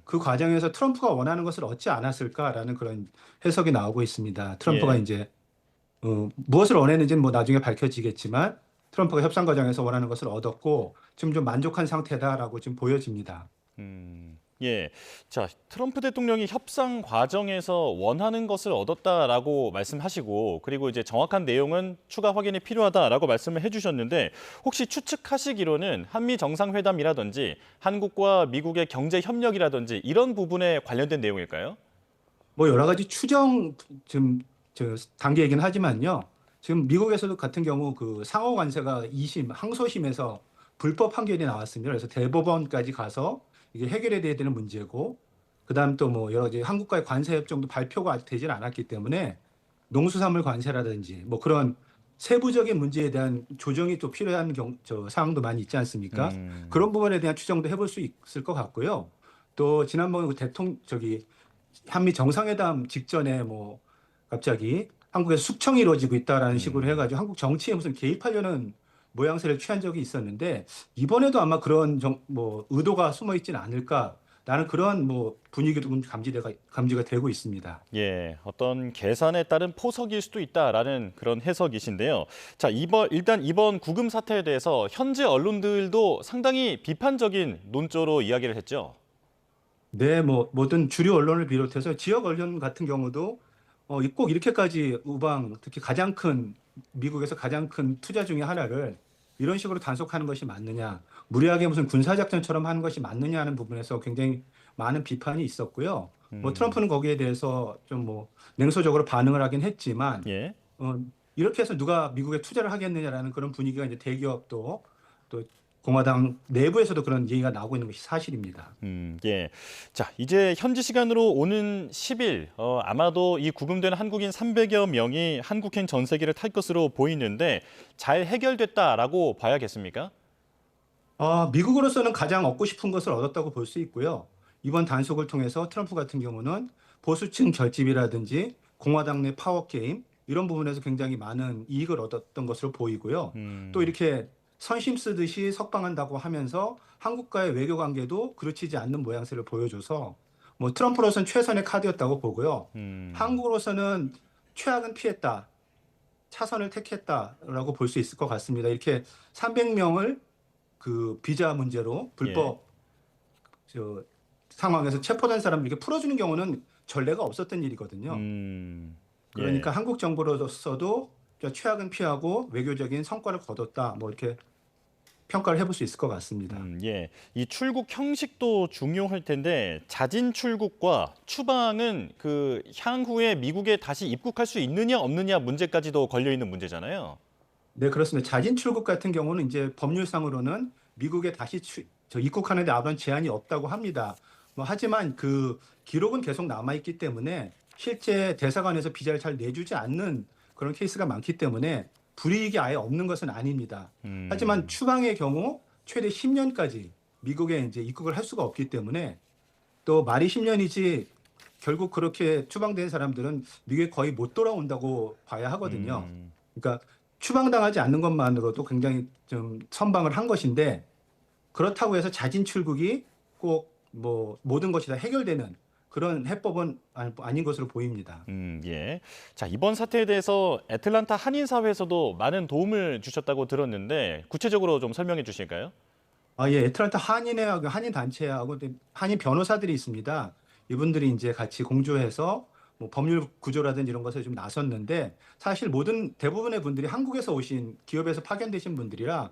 그 과정에서 트럼프가 원하는 것을 얻지 않았을까라는 그런 해석이 나오고 있습니다. 트럼프가 이제 무엇을 원했는지는 뭐 나중에 밝혀지겠지만 트럼프가 협상 과정에서 원하는 것을 얻었고 지금 좀 만족한 상태다라고 지금 보여집니다. 예, 자 트럼프 대통령이 협상 과정에서 원하는 것을 얻었다라고 말씀하시고 그리고 이제 정확한 내용은 추가 확인이 필요하다라고 말씀을 해주셨는데 혹시 추측하시기로는 한미 정상회담이라든지 한국과 미국의 경제 협력이라든지 이런 부분에 관련된 내용일까요? 뭐 여러 가지 추정 지금 단계이긴 하지만요. 지금 미국에서도 같은 경우 그 상호 관세가 2심 항소심에서 불법 판결이 나왔습니다. 그래서 대법원까지 가서 이게 해결해야 되는 문제고, 그다음 또 뭐 여러 가지 한국과의 관세 협정도 발표가 되질 않았기 때문에 농수산물 관세라든지 뭐 그런 세부적인 문제에 대한 조정이 또 필요한 사항도 많이 있지 않습니까? 그런 부분에 대한 추정도 해볼 수 있을 것 같고요. 또 지난번에 한미 정상회담 직전에 뭐 갑자기 한국에서 숙청이 이루어지고 있다라는 식으로 해가지고 한국 정치에 무슨 개입하려는 모양새를 취한 적이 있었는데 이번에도 아마 그런 의도가 숨어 있지는 않을까라는 그런 뭐 분위기도 좀 감지가 되고 있습니다. 예, 어떤 계산에 따른 포석일 수도 있다라는 그런 해석이신데요. 자, 일단 이번 구금 사태에 대해서 현재 언론들도 상당히 비판적인 논조로 이야기를 했죠. 네, 뭐 모든 주류 언론을 비롯해서 지역 언론 같은 경우도 꼭 이렇게까지 특히 미국에서 가장 큰 투자 중에 하나를 이런 식으로 단속하는 것이 맞느냐, 무리하게 무슨 군사작전처럼 하는 것이 맞느냐 하는 부분에서 굉장히 많은 비판이 있었고요. 트럼프는 거기에 대해서 좀 냉소적으로 반응을 하긴 했지만, 예. 이렇게 해서 누가 미국에 투자를 하겠느냐라는 그런 분위기가 이제 대기업도 또 공화당 내부에서도 그런 얘기가 나오고 있는 것이 사실입니다. 예. 자, 이제 현지 시간으로 오는 10일 아마도 이 구금된 한국인 300여 명이 한국행 전세기를 탈 것으로 보이는데 잘 해결됐다라고 봐야겠습니까? 미국으로서는 가장 얻고 싶은 것을 얻었다고 볼 수 있고요. 이번 단속을 통해서 트럼프 같은 경우는 보수층 결집이라든지 공화당 내 파워 게임 이런 부분에서 굉장히 많은 이익을 얻었던 것으로 보이고요. 또 이렇게 선심 쓰듯이 석방한다고 하면서 한국과의 외교 관계도 그르치지 않는 모양새를 보여줘서 트럼프로서는 최선의 카드였다고 보고요. 한국으로서는 최악은 피했다, 차선을 택했다라고 볼 수 있을 것 같습니다. 이렇게 300명을 그 비자 문제로 불법 상황에서 체포된 사람을 이렇게 풀어주는 경우는 전례가 없었던 일이거든요. 그러니까 한국 정부로서도 최악은 피하고 외교적인 성과를 거뒀다, 이렇게 평가를 해볼 수 있을 것 같습니다. 예, 이 출국 형식도 중요할 텐데 자진 출국과 추방은 그 향후에 미국에 다시 입국할 수 있느냐 없느냐 문제까지도 걸려 있는 문제잖아요. 네, 그렇습니다. 자진 출국 같은 경우는 이제 법률상으로는 미국에 다시 입국하는 데 아무런 제한이 없다고 합니다. 하지만 그 기록은 계속 남아있기 때문에 실제 대사관에서 비자를 잘 내주지 않는 그런 케이스가 많기 때문에 불이익이 아예 없는 것은 아닙니다. 하지만 추방의 경우 최대 10년까지 미국에 이제 입국을 할 수가 없기 때문에 또 말이 10년이지 결국 그렇게 추방된 사람들은 미국에 거의 못 돌아온다고 봐야 하거든요. 그러니까 추방당하지 않는 것만으로도 굉장히 좀 선방을 한 것인데 그렇다고 해서 자진 출국이 꼭 모든 것이 다 해결되는 그런 해법은 아닌 것으로 보입니다. 예. 자, 이번 사태에 대해서 애틀란타 한인사회에서도 많은 도움을 주셨다고 들었는데 구체적으로 좀 설명해 주실까요? 예. 애틀란타 한인 단체하고 한인 변호사들이 있습니다. 이분들이 이제 같이 공조해서 법률 구조라든지 이런 것에 좀 나섰는데 사실 대부분의 분들이 한국에서 오신 기업에서 파견되신 분들이라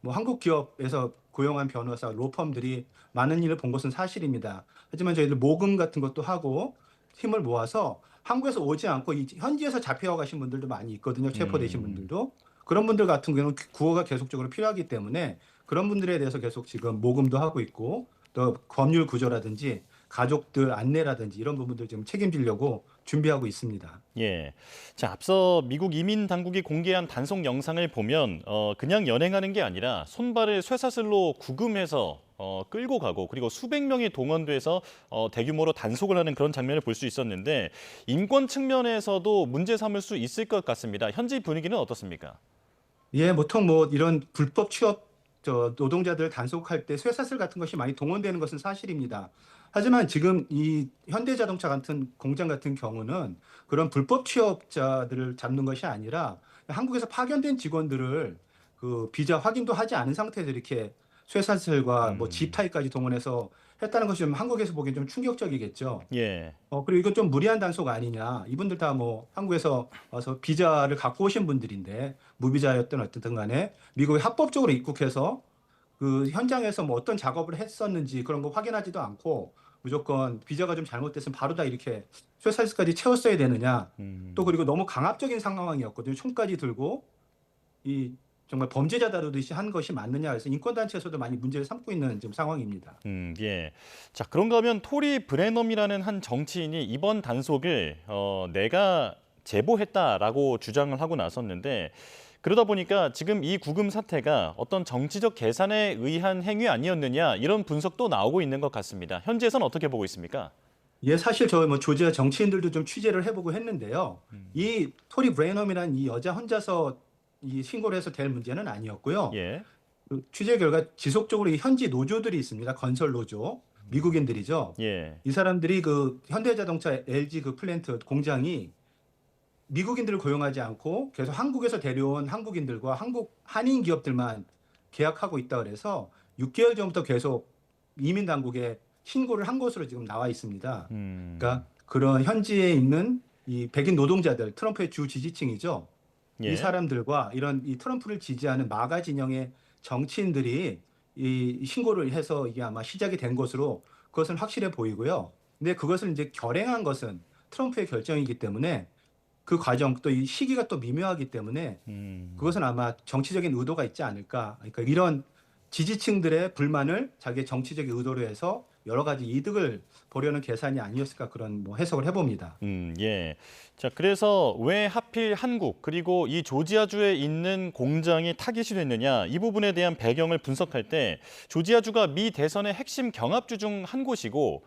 한국 기업에서 고용한 변호사, 로펌들이 많은 일을 본 것은 사실입니다. 하지만 저희들 모금 같은 것도 하고 힘을 모아서 한국에서 오지 않고 현지에서 잡혀와 가신 분들도 많이 있거든요. 체포되신 분들도. 그런 분들 같은 경우는 구호가 계속적으로 필요하기 때문에 그런 분들에 대해서 계속 지금 모금도 하고 있고 또 법률 구조라든지 가족들 안내라든지 이런 부분들 지금 책임지려고 준비하고 있습니다. 예. 자, 앞서 미국 이민 당국이 공개한 단속 영상을 보면 그냥 연행하는 게 아니라 손발을 쇠사슬로 구금해서 끌고 가고 그리고 수백 명이 동원돼서 대규모로 단속을 하는 그런 장면을 볼 수 있었는데 인권 측면에서도 문제 삼을 수 있을 것 같습니다. 현지 분위기는 어떻습니까? 예, 보통 이런 불법 취업 노동자들 단속할 때 쇠사슬 같은 것이 많이 동원되는 것은 사실입니다. 하지만 지금 이 현대자동차 같은 공장 같은 경우는 그런 불법 취업자들을 잡는 것이 아니라 한국에서 파견된 직원들을 그 비자 확인도 하지 않은 상태에서 이렇게 쇠사슬과 지프타이까지 동원해서 했다는 것이 좀 한국에서 보기엔 좀 충격적이겠죠. 예. 그리고 이건 좀 무리한 단속 아니냐. 이분들 다 한국에서 와서 비자를 갖고 오신 분들인데 무비자였든 어쨌든 간에 미국에 합법적으로 입국해서 그 현장에서 어떤 작업을 했었는지 그런 거 확인하지도 않고 무조건 비자가 좀 잘못됐으면 바로 다 이렇게 쇠사슬까지 채웠어야 되느냐. 또 그리고 너무 강압적인 상황이었거든요. 총까지 들고 정말 범죄자 다루듯이 한 것이 맞느냐 해서 인권단체에서도 많이 문제를 삼고 있는 지금 상황입니다. 예. 자, 그런가 하면 토리 브레넘이라는 한 정치인이 이번 단속을 내가 제보했다라고 주장을 하고 나섰는데 그러다 보니까 지금 이 구금 사태가 어떤 정치적 계산에 의한 행위 아니었느냐 이런 분석도 나오고 있는 것 같습니다. 현지에서는 어떻게 보고 있습니까? 예, 사실 조지아 정치인들도 좀 취재를 해보고 했는데요. 이 토리 브레넘이라는 이 여자 혼자서 이 신고를 해서 될 문제는 아니었고요. 예. 그 취재 결과 지속적으로 이 현지 노조들이 있습니다. 건설 노조, 미국인들이죠. 예. 이 사람들이 그 현대자동차 LG 그 플랜트 공장이 미국인들을 고용하지 않고 계속 한국에서 데려온 한국인들과 한인 기업들만 계약하고 있다 그래서 6개월 전부터 계속 이민 당국에 신고를 한 것으로 지금 나와 있습니다. 그러니까 그런 현지에 있는 이 백인 노동자들, 트럼프의 주 지지층이죠. 예. 이 사람들과 이런 이 트럼프를 지지하는 마가 진영의 정치인들이 이 신고를 해서 이게 아마 시작이 된 것으로 그것은 확실해 보이고요. 근데 그것을 이제 결행한 것은 트럼프의 결정이기 때문에 그 과정 또 이 시기가 또 미묘하기 때문에 그것은 아마 정치적인 의도가 있지 않을까. 그러니까 이런 지지층들의 불만을 자기의 정치적 의도로 해서 여러 가지 이득을 보려는 계산이 아니었을까 그런 뭐 해석을 해봅니다. 예. 자, 그래서 왜 하필 한국 그리고 이 조지아주에 있는 공장이 타깃이 됐느냐 이 부분에 대한 배경을 분석할 때 조지아주가 미 대선의 핵심 경합주 중 한 곳이고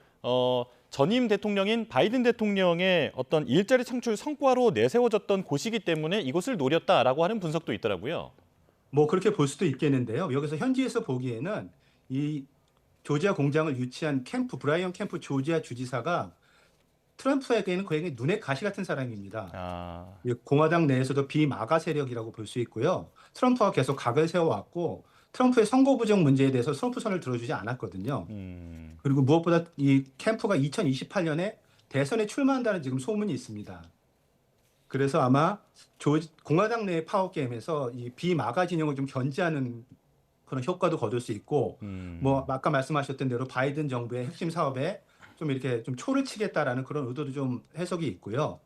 전임 대통령인 바이든 대통령의 어떤 일자리 창출 성과로 내세워졌던 곳이기 때문에 이곳을 노렸다라고 하는 분석도 있더라고요. 뭐 그렇게 볼 수도 있겠는데요. 여기서 현지에서 보기에는 이 조지아 공장을 유치한 브라이언 캠프 조지아 주지사가 트럼프에게는 그에게 눈의 가시 같은 사람입니다. 공화당 내에서도 비마가 세력이라고 볼 수 있고요. 트럼프와 계속 각을 세워왔고 트럼프의 선거 부정 문제에 대해서 트럼프 선을 들어주지 않았거든요. 그리고 무엇보다 이 캠프가 2028년에 대선에 출마한다는 지금 소문이 있습니다. 그래서 아마 공화당 내의 파워 게임에서 이 비마가 진영을 좀 견제하는 그런 효과도 거둘 수 있고, 뭐 아까 말씀하셨던 대로 바이든 정부의 핵심 사업에 좀 이렇게 좀 초를 치겠다라는 그런 의도도 좀 해석이 있고요.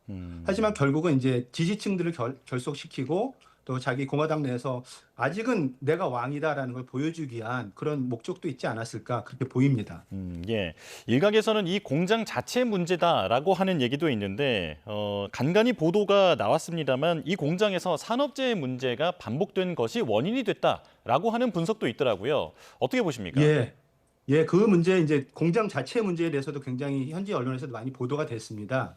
하지만 결국은 이제 지지층들을 결속시키고 또 자기 공화당 내에서 아직은 내가 왕이다라는 걸 보여주기 위한 그런 목적도 있지 않았을까 그렇게 보입니다. 예. 일각에서는 이 공장 자체 문제다라고 하는 얘기도 있는데 간간히 보도가 나왔습니다만 이 공장에서 산업재해 문제가 반복된 것이 원인이 됐다라고 하는 분석도 있더라고요. 어떻게 보십니까? 예, 그 문제 이제 공장 자체 문제에 대해서도 굉장히 현지 언론에서도 많이 보도가 됐습니다.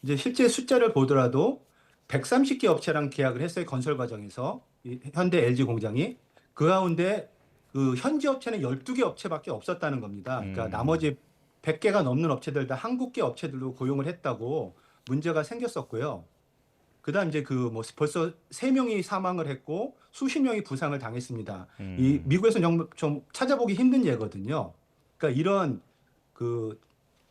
이제 실제 숫자를 보더라도 130개 업체랑 계약을 했어요. 건설 과정에서 현대 LG 공장이 그 가운데 그 현지 업체는 12개 업체밖에 없었다는 겁니다. 그러니까 나머지 100개가 넘는 업체들 다 한국계 업체들로 고용을 했다고 문제가 생겼었고요. 그다음 이제 그 뭐 벌써 3명이 사망을 했고 수십 명이 부상을 당했습니다. 이 미국에서는 좀 찾아보기 힘든 예거든요. 그러니까 이런 그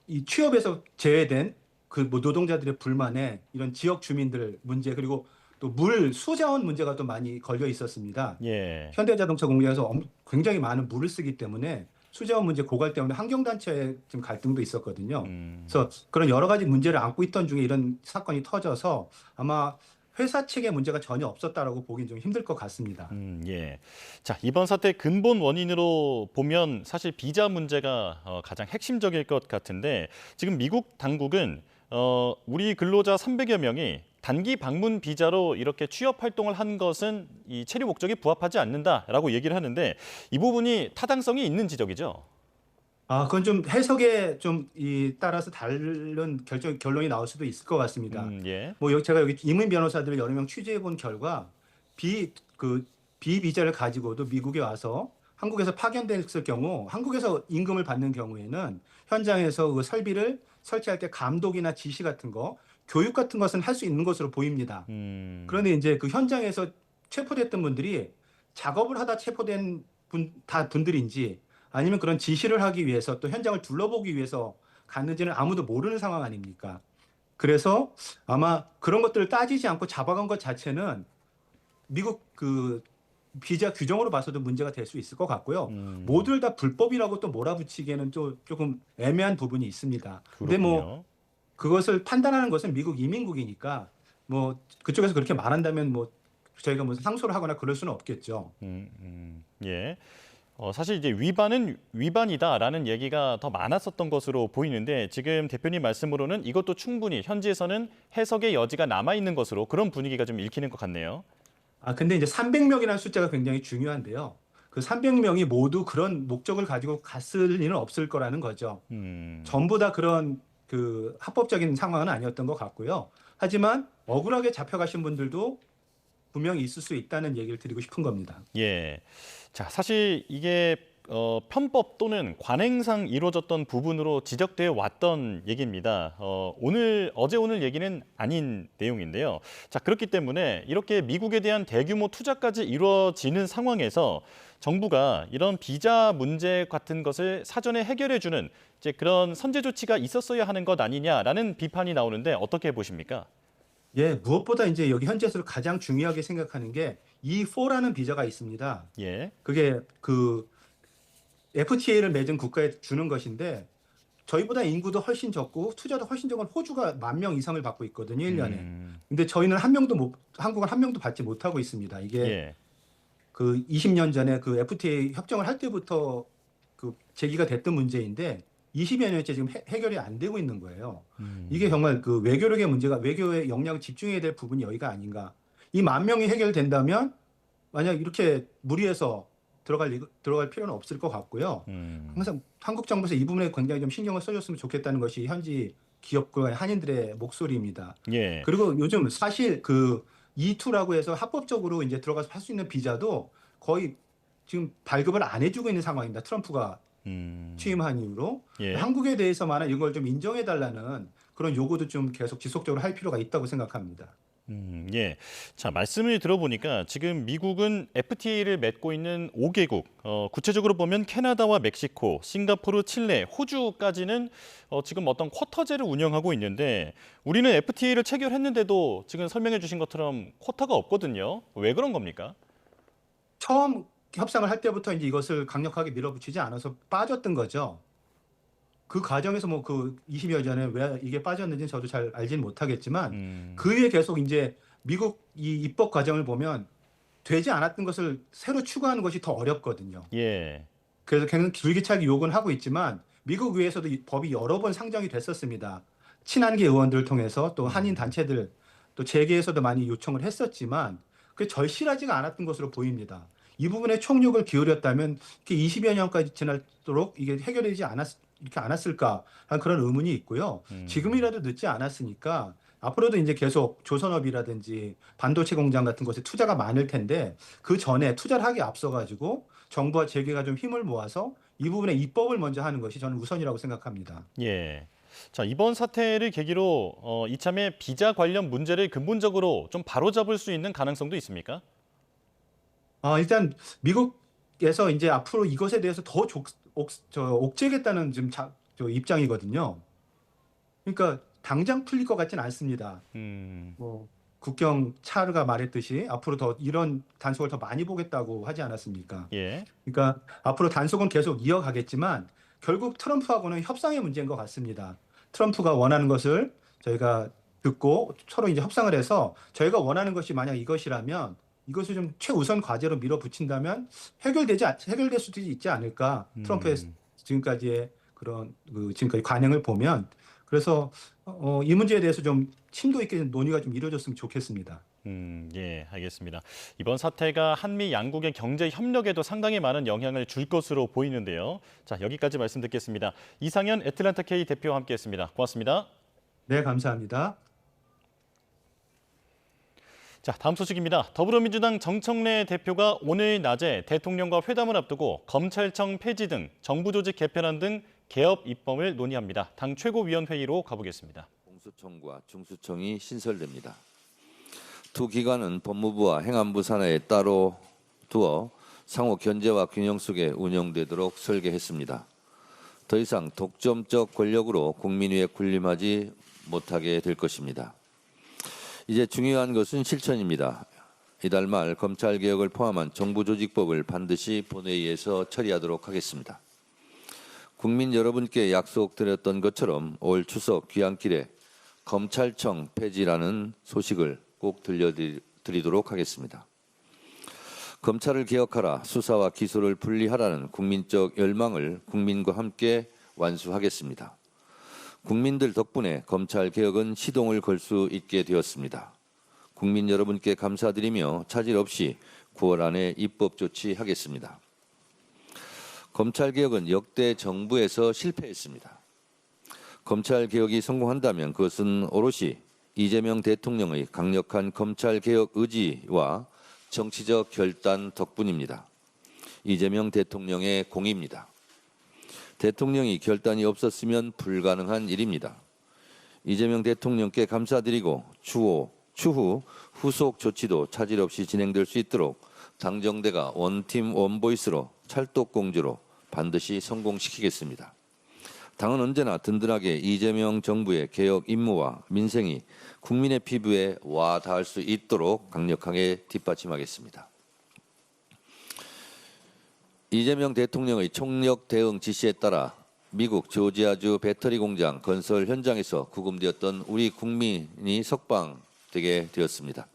이 취업에서 제외된 그 뭐 노동자들의 불만에 이런 지역 주민들 문제 그리고 또 물 수자원 문제가 또 많이 걸려 있었습니다. 예. 현대자동차 공장에서 굉장히 많은 물을 쓰기 때문에 수자원 문제 고갈 때문에 환경단체의 지금 갈등도 있었거든요. 그래서 그런 여러 가지 문제를 안고 있던 중에 이런 사건이 터져서 아마 회사 측의 문제가 전혀 없었다라고 보긴 좀 힘들 것 같습니다. 예. 자, 이번 사태 근본 원인으로 보면 사실 비자 문제가 가장 핵심적일 것 같은데 지금 미국 당국은 우리 근로자 300여 명이 단기 방문 비자로 이렇게 취업 활동을 한 것은 이 체류 목적에 부합하지 않는다라고 얘기를 하는데 이 부분이 타당성이 있는 지적이죠. 그건 좀 해석에 좀 따라서 다른 결론이 나올 수도 있을 것 같습니다. 예. 뭐 제가 여기 이민 변호사들을 여러 명 취재해 본 결과 비비자를 가지고도 미국에 와서 한국에서 파견됐을 경우 한국에서 임금을 받는 경우에는 현장에서 그 설비를 설치할 때 감독이나 지시 같은 거, 교육 같은 것은 할 수 있는 것으로 보입니다. 그런데 이제 그 현장에서 체포됐던 분들이 작업을 하다 체포된 분들인지 아니면 그런 지시를 하기 위해서 또 현장을 둘러보기 위해서 갔는지는 아무도 모르는 상황 아닙니까? 그래서 아마 그런 것들을 따지지 않고 잡아간 것 자체는 미국 그 비자 규정으로 봐서도 문제가 될 수 있을 것 같고요. 모두를 다 불법이라고 또 몰아붙이기에는 또 조금 애매한 부분이 있습니다. 근데 뭐 그것을 판단하는 것은 미국 이민국이니까 뭐 그쪽에서 그렇게 말한다면 뭐 저희가 무슨 상소를 하거나 그럴 수는 없겠죠. 예. 사실 이제 위반은 위반이다라는 얘기가 더 많았었던 것으로 보이는데 지금 대표님 말씀으로는 이것도 충분히 현지에서는 해석의 여지가 남아 있는 것으로 그런 분위기가 좀 읽히는 것 같네요. 근데 이제 300명이라는 숫자가 굉장히 중요한데요. 그 300명이 모두 그런 목적을 가지고 갔을 리는 없을 거라는 거죠. 전부 다 그런 그 합법적인 상황은 아니었던 것 같고요. 하지만 억울하게 잡혀가신 분들도 분명히 있을 수 있다는 얘기를 드리고 싶은 겁니다. 예. 자, 사실 이게 편법 또는 관행상 이루어졌던 부분으로 지적되어 왔던 얘기입니다. 어제 오늘 얘기는 아닌 내용인데요. 자, 그렇기 때문에 이렇게 미국에 대한 대규모 투자까지 이루어지는 상황에서 정부가 이런 비자 문제 같은 것을 사전에 해결해주는 이제 그런 선제 조치가 있었어야 하는 것 아니냐라는 비판이 나오는데 어떻게 보십니까? 예, 무엇보다 이제 여기 현지에서 가장 중요하게 생각하는 게 E4라는 비자가 있습니다. 예. 그게 그 FTA를 맺은 국가에 주는 것인데 저희보다 인구도 훨씬 적고 투자도 훨씬 적은 호주가 10,000명 이상을 받고 있거든요, 1년에. 근데 저희는 한국은 한 명도 받지 못하고 있습니다. 이게 예. 그 20년 전에 그 FTA 협정을 할 때부터 그 제기가 됐던 문제인데 20여 년째 지금 해결이 안 되고 있는 거예요. 이게 정말 그 외교력의 문제가 외교에 역량을 집중해야 될 부분이 여기가 아닌가. 이 10,000명이 해결된다면 만약 이렇게 무리해서 들어갈 필요는 없을 것 같고요. 항상 한국 정부에서 이 부분에 굉장히 좀 신경을 써줬으면 좋겠다는 것이 현지 기업과 한인들의 목소리입니다. 예. 그리고 요즘 사실 그 E2라고 해서 합법적으로 이제 들어가서 할 수 있는 비자도 거의 지금 발급을 안 해주고 있는 상황입니다. 트럼프가 취임한 이후로 예. 한국에 대해서만은 이걸 좀 인정해달라는 그런 요구도 좀 계속 지속적으로 할 필요가 있다고 생각합니다. 예. 자, 말씀을 들어보니까 지금 미국은 FTA를 맺고 있는 5개국, 구체적으로 보면 캐나다와 멕시코, 싱가포르, 칠레, 호주까지는 지금 어떤 쿼터제를 운영하고 있는데 우리는 FTA를 체결했는데도 지금 설명해 주신 것처럼 쿼터가 없거든요. 왜 그런 겁니까? 처음 협상을 할 때부터 이제 이것을 강력하게 밀어붙이지 않아서 빠졌던 거죠. 그 과정에서 뭐 그 20여 전에 왜 이게 빠졌는지는 저도 잘 알지는 못하겠지만 그 위에 계속 이제 미국 이 입법 과정을 보면 되지 않았던 것을 새로 추가하는 것이 더 어렵거든요. 예. 그래서 굉장히 줄기차게 요구는 하고 있지만 미국 의회에서도 이 법이 여러 번 상정이 됐었습니다. 친한계 의원들을 통해서 또 한인 단체들 또 재계에서도 많이 요청을 했었지만 그게 절실하지가 않았던 것으로 보입니다. 이 부분에 총력을 기울였다면 이렇게 20여 년까지 지나도록 이게 해결되지 이렇게 않았을까 하는 그런 의문이 있고요. 지금이라도 늦지 않았으니까 앞으로도 이제 계속 조선업이라든지 반도체 공장 같은 곳에 투자가 많을 텐데 그 전에 투자를 하기 앞서가지고 정부와 재계가 좀 힘을 모아서 이 부분에 입법을 먼저 하는 것이 저는 우선이라고 생각합니다. 예. 자, 이번 사태를 계기로 이참에 비자 관련 문제를 근본적으로 좀 바로잡을 수 있는 가능성도 있습니까? 일단 미국에서 이제 앞으로 이것에 대해서 더 옥죄겠다는 지금 입장이거든요. 그러니까 당장 풀릴 것 같지는 않습니다. 뭐 국경 차르가 말했듯이 앞으로 더 이런 단속을 더 많이 보겠다고 하지 않았습니까? 예. 그러니까 앞으로 단속은 계속 이어가겠지만 결국 트럼프하고는 협상의 문제인 것 같습니다. 트럼프가 원하는 것을 저희가 듣고 서로 이제 협상을 해서 저희가 원하는 것이 만약 이것이라면 이것을 좀 최우선 과제로 밀어붙인다면 해결될 수도 있지 않을까. 트럼프의 지금까지의 그런 지금까지 관행을 보면 그래서 이 문제에 대해서 좀 심도 있게 논의가 좀 이루어졌으면 좋겠습니다. 예, 알겠습니다. 이번 사태가 한미 양국의 경제 협력에도 상당히 많은 영향을 줄 것으로 보이는데요. 자, 여기까지 말씀 듣겠습니다. 이상현 애틀랜타 K 대표와 함께했습니다. 고맙습니다. 네, 감사합니다. 자, 다음 소식입니다. 더불어민주당 정청래 대표가 오늘 낮에 대통령과 회담을 앞두고 검찰청 폐지 등 정부 조직 개편안 등 개업 입법을 논의합니다. 당 최고위원회의로 가보겠습니다. 공수처과 중수청이 신설됩니다. 두 기관은 법무부와 행안부 산하에 따로 두어 상호 견제와 균형 속에 운영되도록 설계했습니다. 더 이상 독점적 권력으로 국민 위에 군림하지 못하게 될 것입니다. 이제 중요한 것은 실천입니다. 이달 말 검찰개혁을 포함한 정부조직법을 반드시 본회의에서 처리하도록 하겠습니다. 국민 여러분께 약속드렸던 것처럼 올 추석 귀향길에 검찰청 폐지라는 소식을 꼭 들려드리도록 하겠습니다. 검찰을 개혁하라, 수사와 기소를 분리하라는 국민적 열망을 국민과 함께 완수하겠습니다. 국민들 덕분에 검찰개혁은 시동을 걸 수 있게 되었습니다. 국민 여러분께 감사드리며 차질 없이 9월 안에 입법 조치하겠습니다. 검찰개혁은 역대 정부에서 실패했습니다. 검찰개혁이 성공한다면 그것은 오롯이 이재명 대통령의 강력한 검찰개혁 의지와 정치적 결단 덕분입니다. 이재명 대통령의 공입니다. 대통령이 결단이 없었으면 불가능한 일입니다. 이재명 대통령께 감사드리고 추후 후속 조치도 차질 없이 진행될 수 있도록 당정대가 원팀 원보이스로 찰떡공주로 반드시 성공시키겠습니다. 당은 언제나 든든하게 이재명 정부의 개혁 임무와 민생이 국민의 피부에 와 닿을 수 있도록 강력하게 뒷받침하겠습니다. 이재명 대통령의 총력 대응 지시에 따라 미국 조지아주 배터리 공장 건설 현장에서 구금되었던 우리 국민이 석방되게 되었습니다.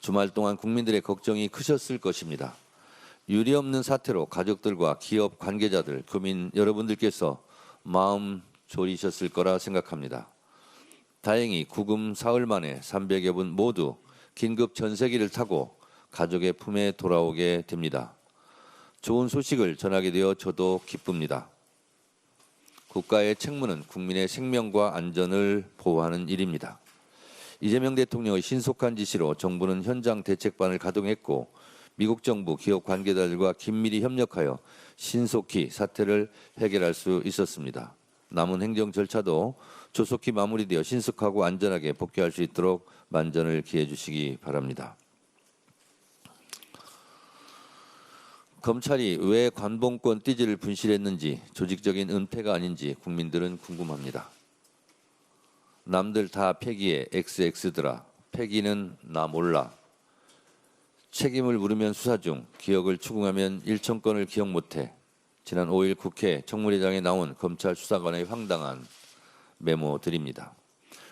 주말 동안 국민들의 걱정이 크셨을 것입니다. 유례없는 사태로 가족들과 기업 관계자들, 교민 여러분들께서 마음 졸이셨을 거라 생각합니다. 다행히 구금 사흘 만에 300여 분 모두 긴급 전세기를 타고 가족의 품에 돌아오게 됩니다. 좋은 소식을 전하게 되어 저도 기쁩니다. 국가의 책무는 국민의 생명과 안전을 보호하는 일입니다. 이재명 대통령의 신속한 지시로 정부는 현장 대책반을 가동했고 미국 정부 기업 관계자들과 긴밀히 협력하여 신속히 사태를 해결할 수 있었습니다. 남은 행정 절차도 조속히 마무리되어 신속하고 안전하게 복귀할 수 있도록 만전을 기해 주시기 바랍니다. 검찰이 왜 관봉권 띠지를 분실했는지 조직적인 은폐가 아닌지 국민들은 궁금합니다. 남들 다 패기에 XX더라. 패기는 나 몰라. 책임을 물으면 수사 중, 기억을 추궁하면 1,000건을 기억 못해. 지난 5일 국회 청문회장에 나온 검찰 수사관의 황당한 메모들입니다.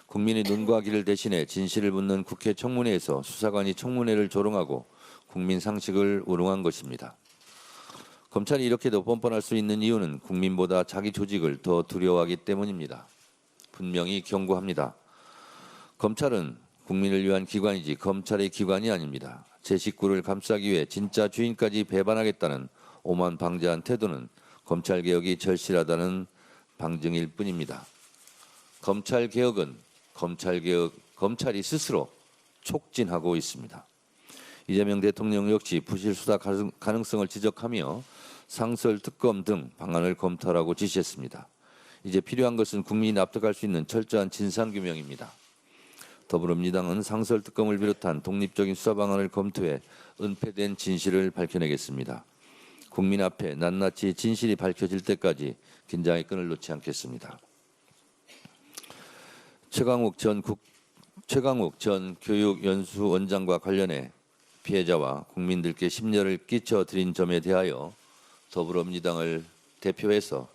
국민의 눈과 귀를 대신해 진실을 묻는 국회 청문회에서 수사관이 청문회를 조롱하고 국민 상식을 우롱한 것입니다. 검찰이 이렇게도 뻔뻔할 수 있는 이유는 국민보다 자기 조직을 더 두려워하기 때문입니다. 분명히 경고합니다. 검찰은 국민을 위한 기관이지 검찰의 기관이 아닙니다. 제 식구를 감싸기 위해 진짜 주인까지 배반하겠다는 오만방자한 태도는 검찰개혁이 절실하다는 방증일 뿐입니다. 검찰개혁은 검찰이 스스로 촉진하고 있습니다. 이재명 대통령 역시 부실 수사 가능성을 지적하며 상설특검 등 방안을 검토하라고 지시했습니다. 이제 필요한 것은 국민이 납득할 수 있는 철저한 진상규명입니다. 더불어민주당은 상설특검을 비롯한 독립적인 수사 방안을 검토해 은폐된 진실을 밝혀내겠습니다. 국민 앞에 낱낱이 진실이 밝혀질 때까지 긴장의 끈을 놓지 않겠습니다. 최강욱 전 교육연수원장과 관련해 피해자와 국민들께 심려를 끼쳐드린 점에 대하여 더불어민주당을 대표해서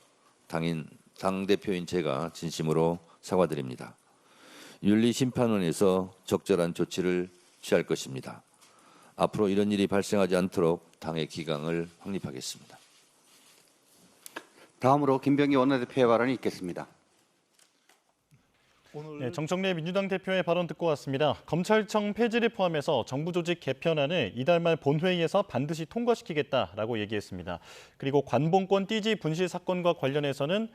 당대표인 제가 진심으로 사과드립니다. 윤리심판원에서 적절한 조치를 취할 것입니다. 앞으로 이런 일이 발생하지 않도록 당의 기강을 확립하겠습니다. 다음으로 김병기 원내대표의 발언이 있겠습니다. 네, 정청래 민주당 대표의 발언 듣고 왔습니다. 검찰청 폐지를 포함해서 정부 조직 개편안을 이달 말 본회의에서 반드시 통과시키겠다라고 얘기했습니다. 그리고 관봉권 띠지 분실 사건과 관련해서는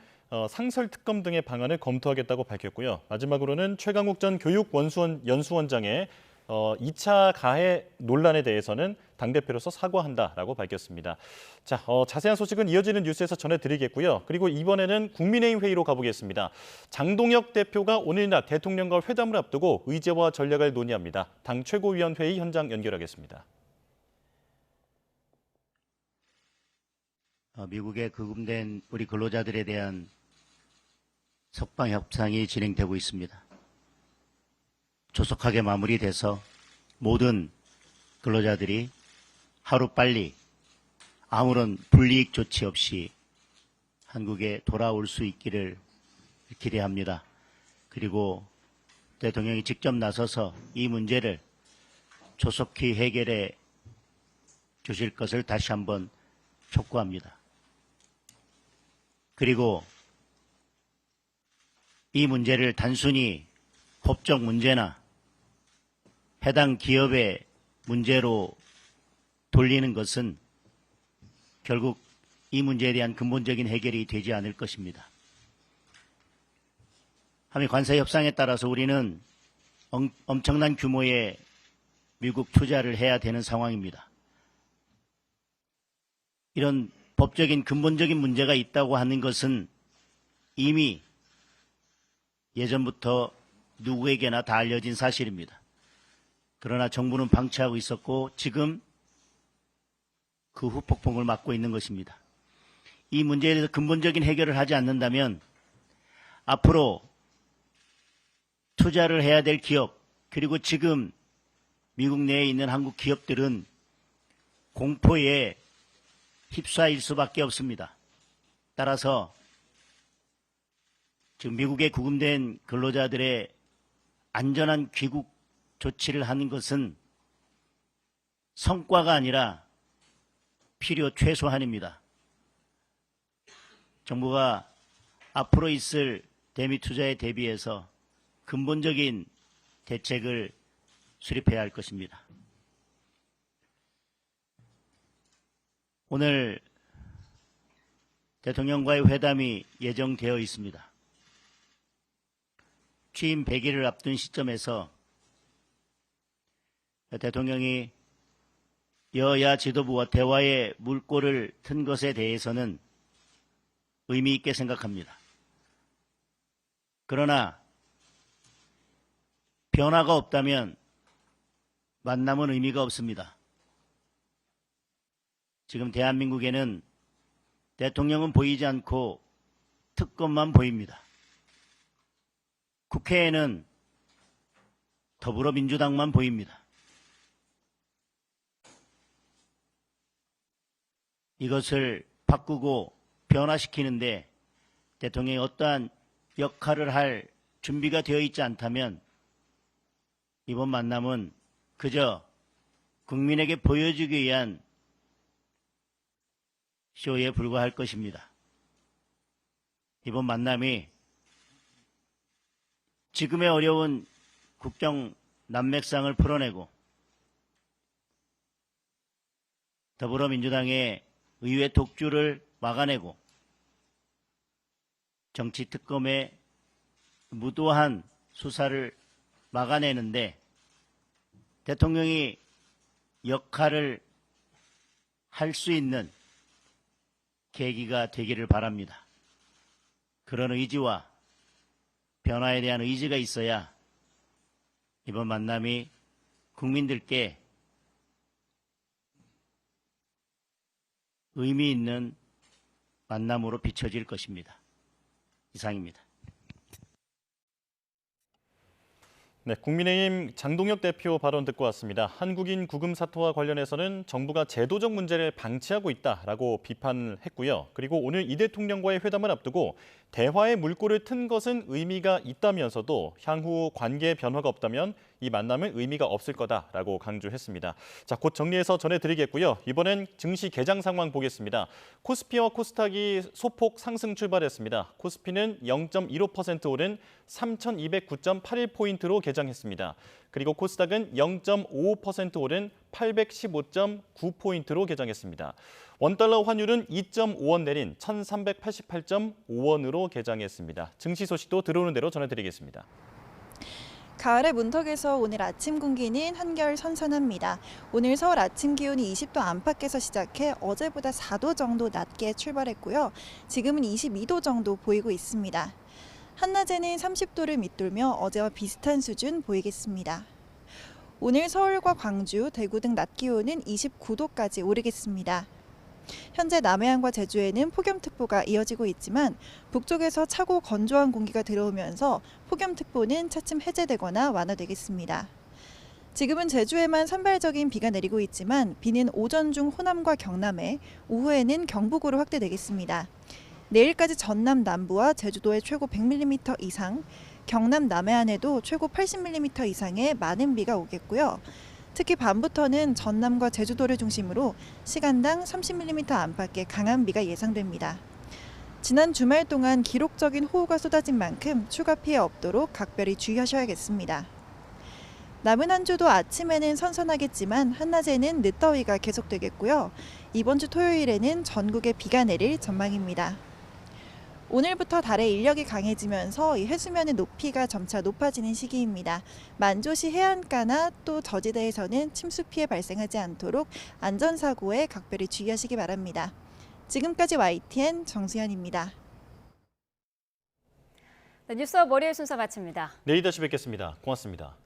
상설특검 등의 방안을 검토하겠다고 밝혔고요. 마지막으로는 최강욱 전 교육연수원장의 2차 가해 논란에 대해서는 당대표로서 사과한다라고 밝혔습니다. 자, 자세한 소식은 이어지는 뉴스에서 전해드리겠고요. 그리고 이번에는 국민의힘 회의로 가보겠습니다. 장동혁 대표가 오늘 낮 대통령과 회담을 앞두고 의제와 전략을 논의합니다. 당 최고위원회의 현장 연결하겠습니다. 미국에 구금된 우리 근로자들에 대한 석방 협상이 진행되고 있습니다. 조속하게 마무리돼서 모든 근로자들이 하루빨리 아무런 불이익 조치 없이 한국에 돌아올 수 있기를 기대합니다. 그리고 대통령이 직접 나서서 이 문제를 조속히 해결해 주실 것을 다시 한번 촉구합니다. 그리고 이 문제를 단순히 법적 문제나 해당 기업의 문제로 돌리는 것은 결국 이 문제에 대한 근본적인 해결이 되지 않을 것입니다. 한미 관세 협상에 따라서 우리는 엄청난 규모의 미국 투자를 해야 되는 상황입니다. 이런 법적인 근본적인 문제가 있다고 하는 것은 이미 예전부터 누구에게나 다 알려진 사실입니다. 그러나 정부는 방치하고 있었고 지금 그 후폭풍을 맞고 있는 것입니다. 이 문제에 대해서 근본적인 해결을 하지 않는다면 앞으로 투자를 해야 될 기업, 그리고 지금 미국 내에 있는 한국 기업들은 공포에 휩싸일 수밖에 없습니다. 따라서 지금 미국에 구금된 근로자들의 안전한 귀국 조치를 하는 것은 성과가 아니라 필요 최소한입니다. 정부가 앞으로 있을 대미 투자에 대비해서 근본적인 대책을 수립해야 할 것입니다. 오늘 대통령과의 회담이 예정되어 있습니다. 취임 100일을 앞둔 시점에서 대통령이 여야 지도부와 대화의 물꼬를 튼 것에 대해서는 의미 있게 생각합니다. 그러나 변화가 없다면 만남은 의미가 없습니다. 지금 대한민국에는 대통령은 보이지 않고 특검만 보입니다. 국회에는 더불어민주당만 보입니다. 이것을 바꾸고 변화시키는데 대통령이 어떠한 역할을 할 준비가 되어 있지 않다면 이번 만남은 그저 국민에게 보여주기 위한 쇼에 불과할 것입니다. 이번 만남이 지금의 어려운 국정 난맥상을 풀어내고 더불어민주당의 의회 독주를 막아내고 정치특검의 무도한 수사를 막아내는데 대통령이 역할을 할 수 있는 계기가 되기를 바랍니다. 그런 의지와 변화에 대한 의지가 있어야 이번 만남이 국민들께 의미 있는 만남으로 비춰질 것입니다. 이상입니다. 네, 국민의힘 장동혁 대표 발언 듣고 왔습니다. 한국인 구금 사태와 관련해서는 정부가 제도적 문제를 방치하고 있다라고 비판을 했고요. 그리고 오늘 이 대통령과의 회담을 앞두고 대화의 물꼬를 튼 것은 의미가 있다면서도 향후 관계 변화가 없다면 이 만남은 의미가 없을 거다라고 강조했습니다. 자, 곧 정리해서 전해드리겠고요. 이번엔 증시 개장 상황 보겠습니다. 코스피와 코스닥이 소폭 상승 출발했습니다. 코스피는 0.15% 오른 3,209.81포인트로 개장했습니다. 그리고 코스닥은 0.55% 오른 815.9포인트로 개장했습니다. 원달러 환율은 2.5원 내린 1,388.5원으로 개장했습니다. 증시 소식도 들어오는 대로 전해드리겠습니다. 가을의 문턱에서 오늘 아침 공기는 한결 선선합니다. 오늘 서울 아침 기온이 20도 안팎에서 시작해 어제보다 4도 정도 낮게 출발했고요. 지금은 22도 정도 보이고 있습니다. 한낮에는 30도를 밑돌며 어제와 비슷한 수준 보이겠습니다. 오늘 서울과 광주, 대구 등 낮 기온은 29도까지 오르겠습니다. 현재 남해안과 제주에는 폭염특보가 이어지고 있지만 북쪽에서 차고 건조한 공기가 들어오면서 폭염특보는 차츰 해제되거나 완화되겠습니다. 지금은 제주에만 산발적인 비가 내리고 있지만 비는 오전 중 호남과 경남에, 오후에는 경북으로 확대되겠습니다. 내일까지 전남 남부와 제주도에 최고 100mm 이상, 경남 남해안에도 최고 80mm 이상의 많은 비가 오겠고요. 특히 밤부터는 전남과 제주도를 중심으로 시간당 30mm 안팎의 강한 비가 예상됩니다. 지난 주말 동안 기록적인 호우가 쏟아진 만큼 추가 피해 없도록 각별히 주의하셔야겠습니다. 남은 한 주도 아침에는 선선하겠지만 한낮에는 늦더위가 계속되겠고요. 이번 주 토요일에는 전국에 비가 내릴 전망입니다. 오늘부터 달의 인력이 강해지면서 이 해수면의 높이가 점차 높아지는 시기입니다. 만조시 해안가나 또 저지대에서는 침수 피해 발생하지 않도록 안전사고에 각별히 주의하시기 바랍니다. 지금까지 YTN 정수현입니다. 네, 뉴스업 월요일 순서 마칩니다. 내일 다시 뵙겠습니다. 고맙습니다.